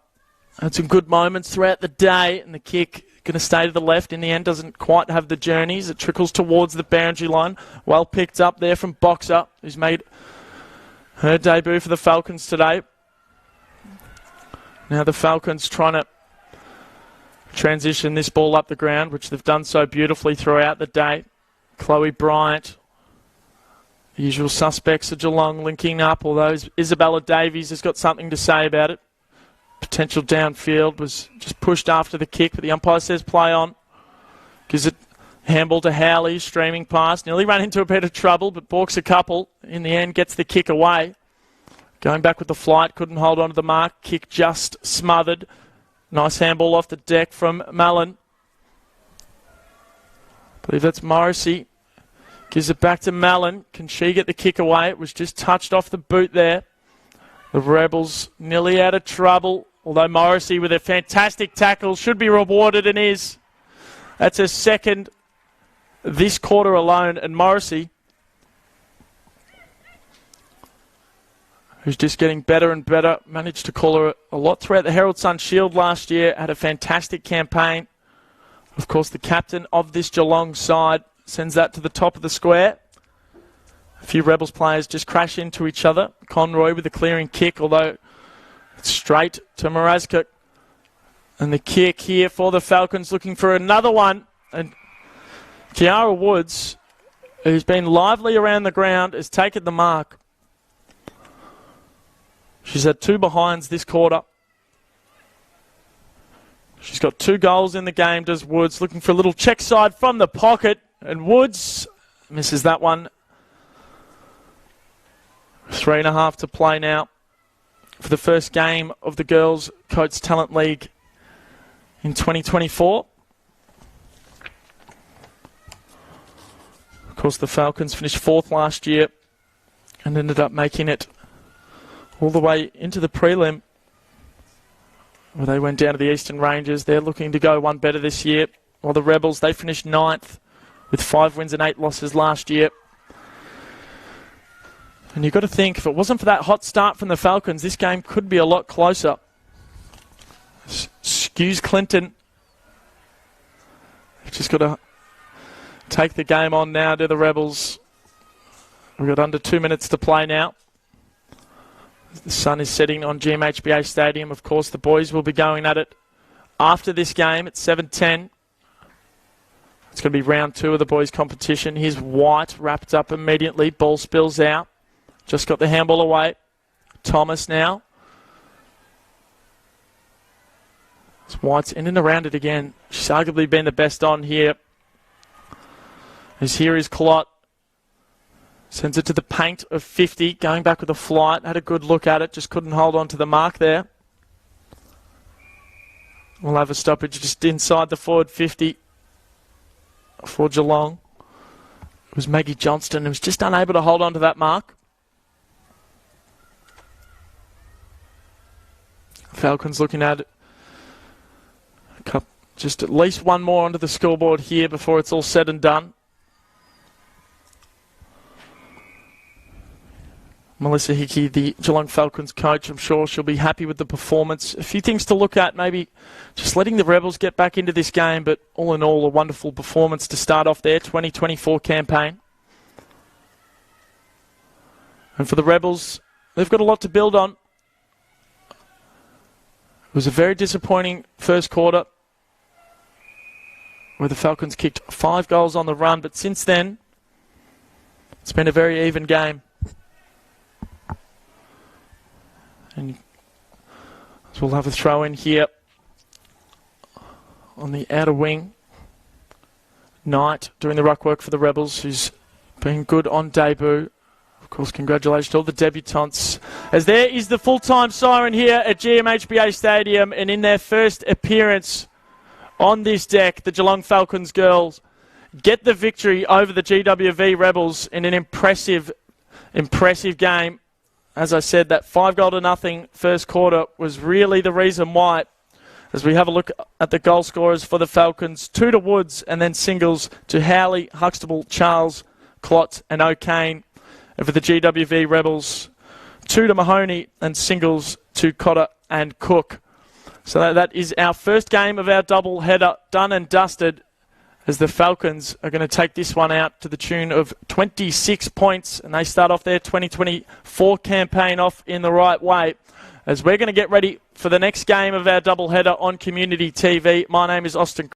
had some good moments throughout the day, and the kick going to stay to the left. In the end, doesn't quite have the journeys. It trickles towards the boundary line. Well picked up there from Boxer, who's made her debut for the Falcons today. Now the Falcons trying to transition this ball up the ground, which they've done so beautifully throughout the day. Chloe Bryant, the usual suspects of Geelong linking up, although Isabella Davies has got something to say about it. Potential downfield was just pushed after the kick, but the umpire says play on. Gives it handball to Howley, streaming past. Nearly ran into a bit of trouble, but balks a couple. In the end, gets the kick away. Going back with the flight, couldn't hold on to the mark. Kick just smothered. Nice handball off the deck from Mallon. I believe that's Morrissey. Gives it back to Mallon. Can she get the kick away? It was just touched off the boot there. The Rebels nearly out of trouble. Although Morrissey with a fantastic tackle should be rewarded and is. That's her second this quarter alone. And Morrissey, who's just getting better and better, managed to call her a lot throughout the Herald Sun Shield last year. Had a fantastic campaign. Of course, the captain of this Geelong side sends that to the top of the square. A few Rebels players just crash into each other. Conroy with a clearing kick, although it's straight to Mrazkuk. And the kick here for the Falcons, looking for another one. And Kiara Woods, who's been lively around the ground, has taken the mark. She's had 2 behinds this quarter. She's got 2 goals in the game, does Woods. Looking for a little check side from the pocket. And Woods misses that one. 3.5 to play now for the first game of the Girls Coates Talent League in 2024. Of course, the Falcons finished 4th last year and ended up making it all the way into the prelim, where they went down to the Eastern Rangers. They're looking to go one better this year. While the Rebels, they finished 9th with 5 wins and 8 losses last year. And you've got to think, if it wasn't for that hot start from the Falcons, this game could be a lot closer. Skews Clinton. They've just got to take the game on now to the Rebels. We've got under 2 minutes to play now. The sun is setting on GMHBA Stadium. Of course, the boys will be going at it after this game at 7:10. It's going to be round 2 of the boys' competition. Here's White wrapped up immediately. Ball spills out. Just got the handball away. Thomas now. It's White's in and around it again. She's arguably been the best on here. As here is Clot. Sends it to the paint of 50. Going back with a flight. Had a good look at it. Just couldn't hold on to the mark there. We'll have a stoppage just inside the forward 50 for Geelong. It was Maggie Johnston who was just unable to hold on to that mark. Falcons looking at just at least one more onto the scoreboard here before it's all said and done. Melissa Hickey, the Geelong Falcons coach, I'm sure she'll be happy with the performance. A few things to look at, maybe just letting the Rebels get back into this game, but all in all, a wonderful performance to start off their 2024 campaign. And for the Rebels, they've got a lot to build on. It was a very disappointing first quarter where the Falcons kicked 5 goals on the run, but since then, it's been a very even game. And so we'll have a throw in here on the outer wing. Knight doing the ruck work for the Rebels, who's been good on debut. Of course, congratulations to all the debutants. As there is the full-time siren here at GMHBA Stadium, and in their first appearance on this deck, the Geelong Falcons girls get the victory over the GWV Rebels in an impressive game. As I said, that 5-0 first quarter was really the reason why. As we have a look at the goal scorers for the Falcons, 2 to Woods and then singles to Howley, Huxtable, Charles, Clot and O'Kane. And for the GWV Rebels, 2 to Mahoney and singles to Cotter and Cook. So that is our first game of our double header done and dusted, as the Falcons are going to take this one out to the tune of 26 points, and they start off their 2024 campaign off in the right way. As we're going to get ready for the next game of our doubleheader on Community TV. My name is Austin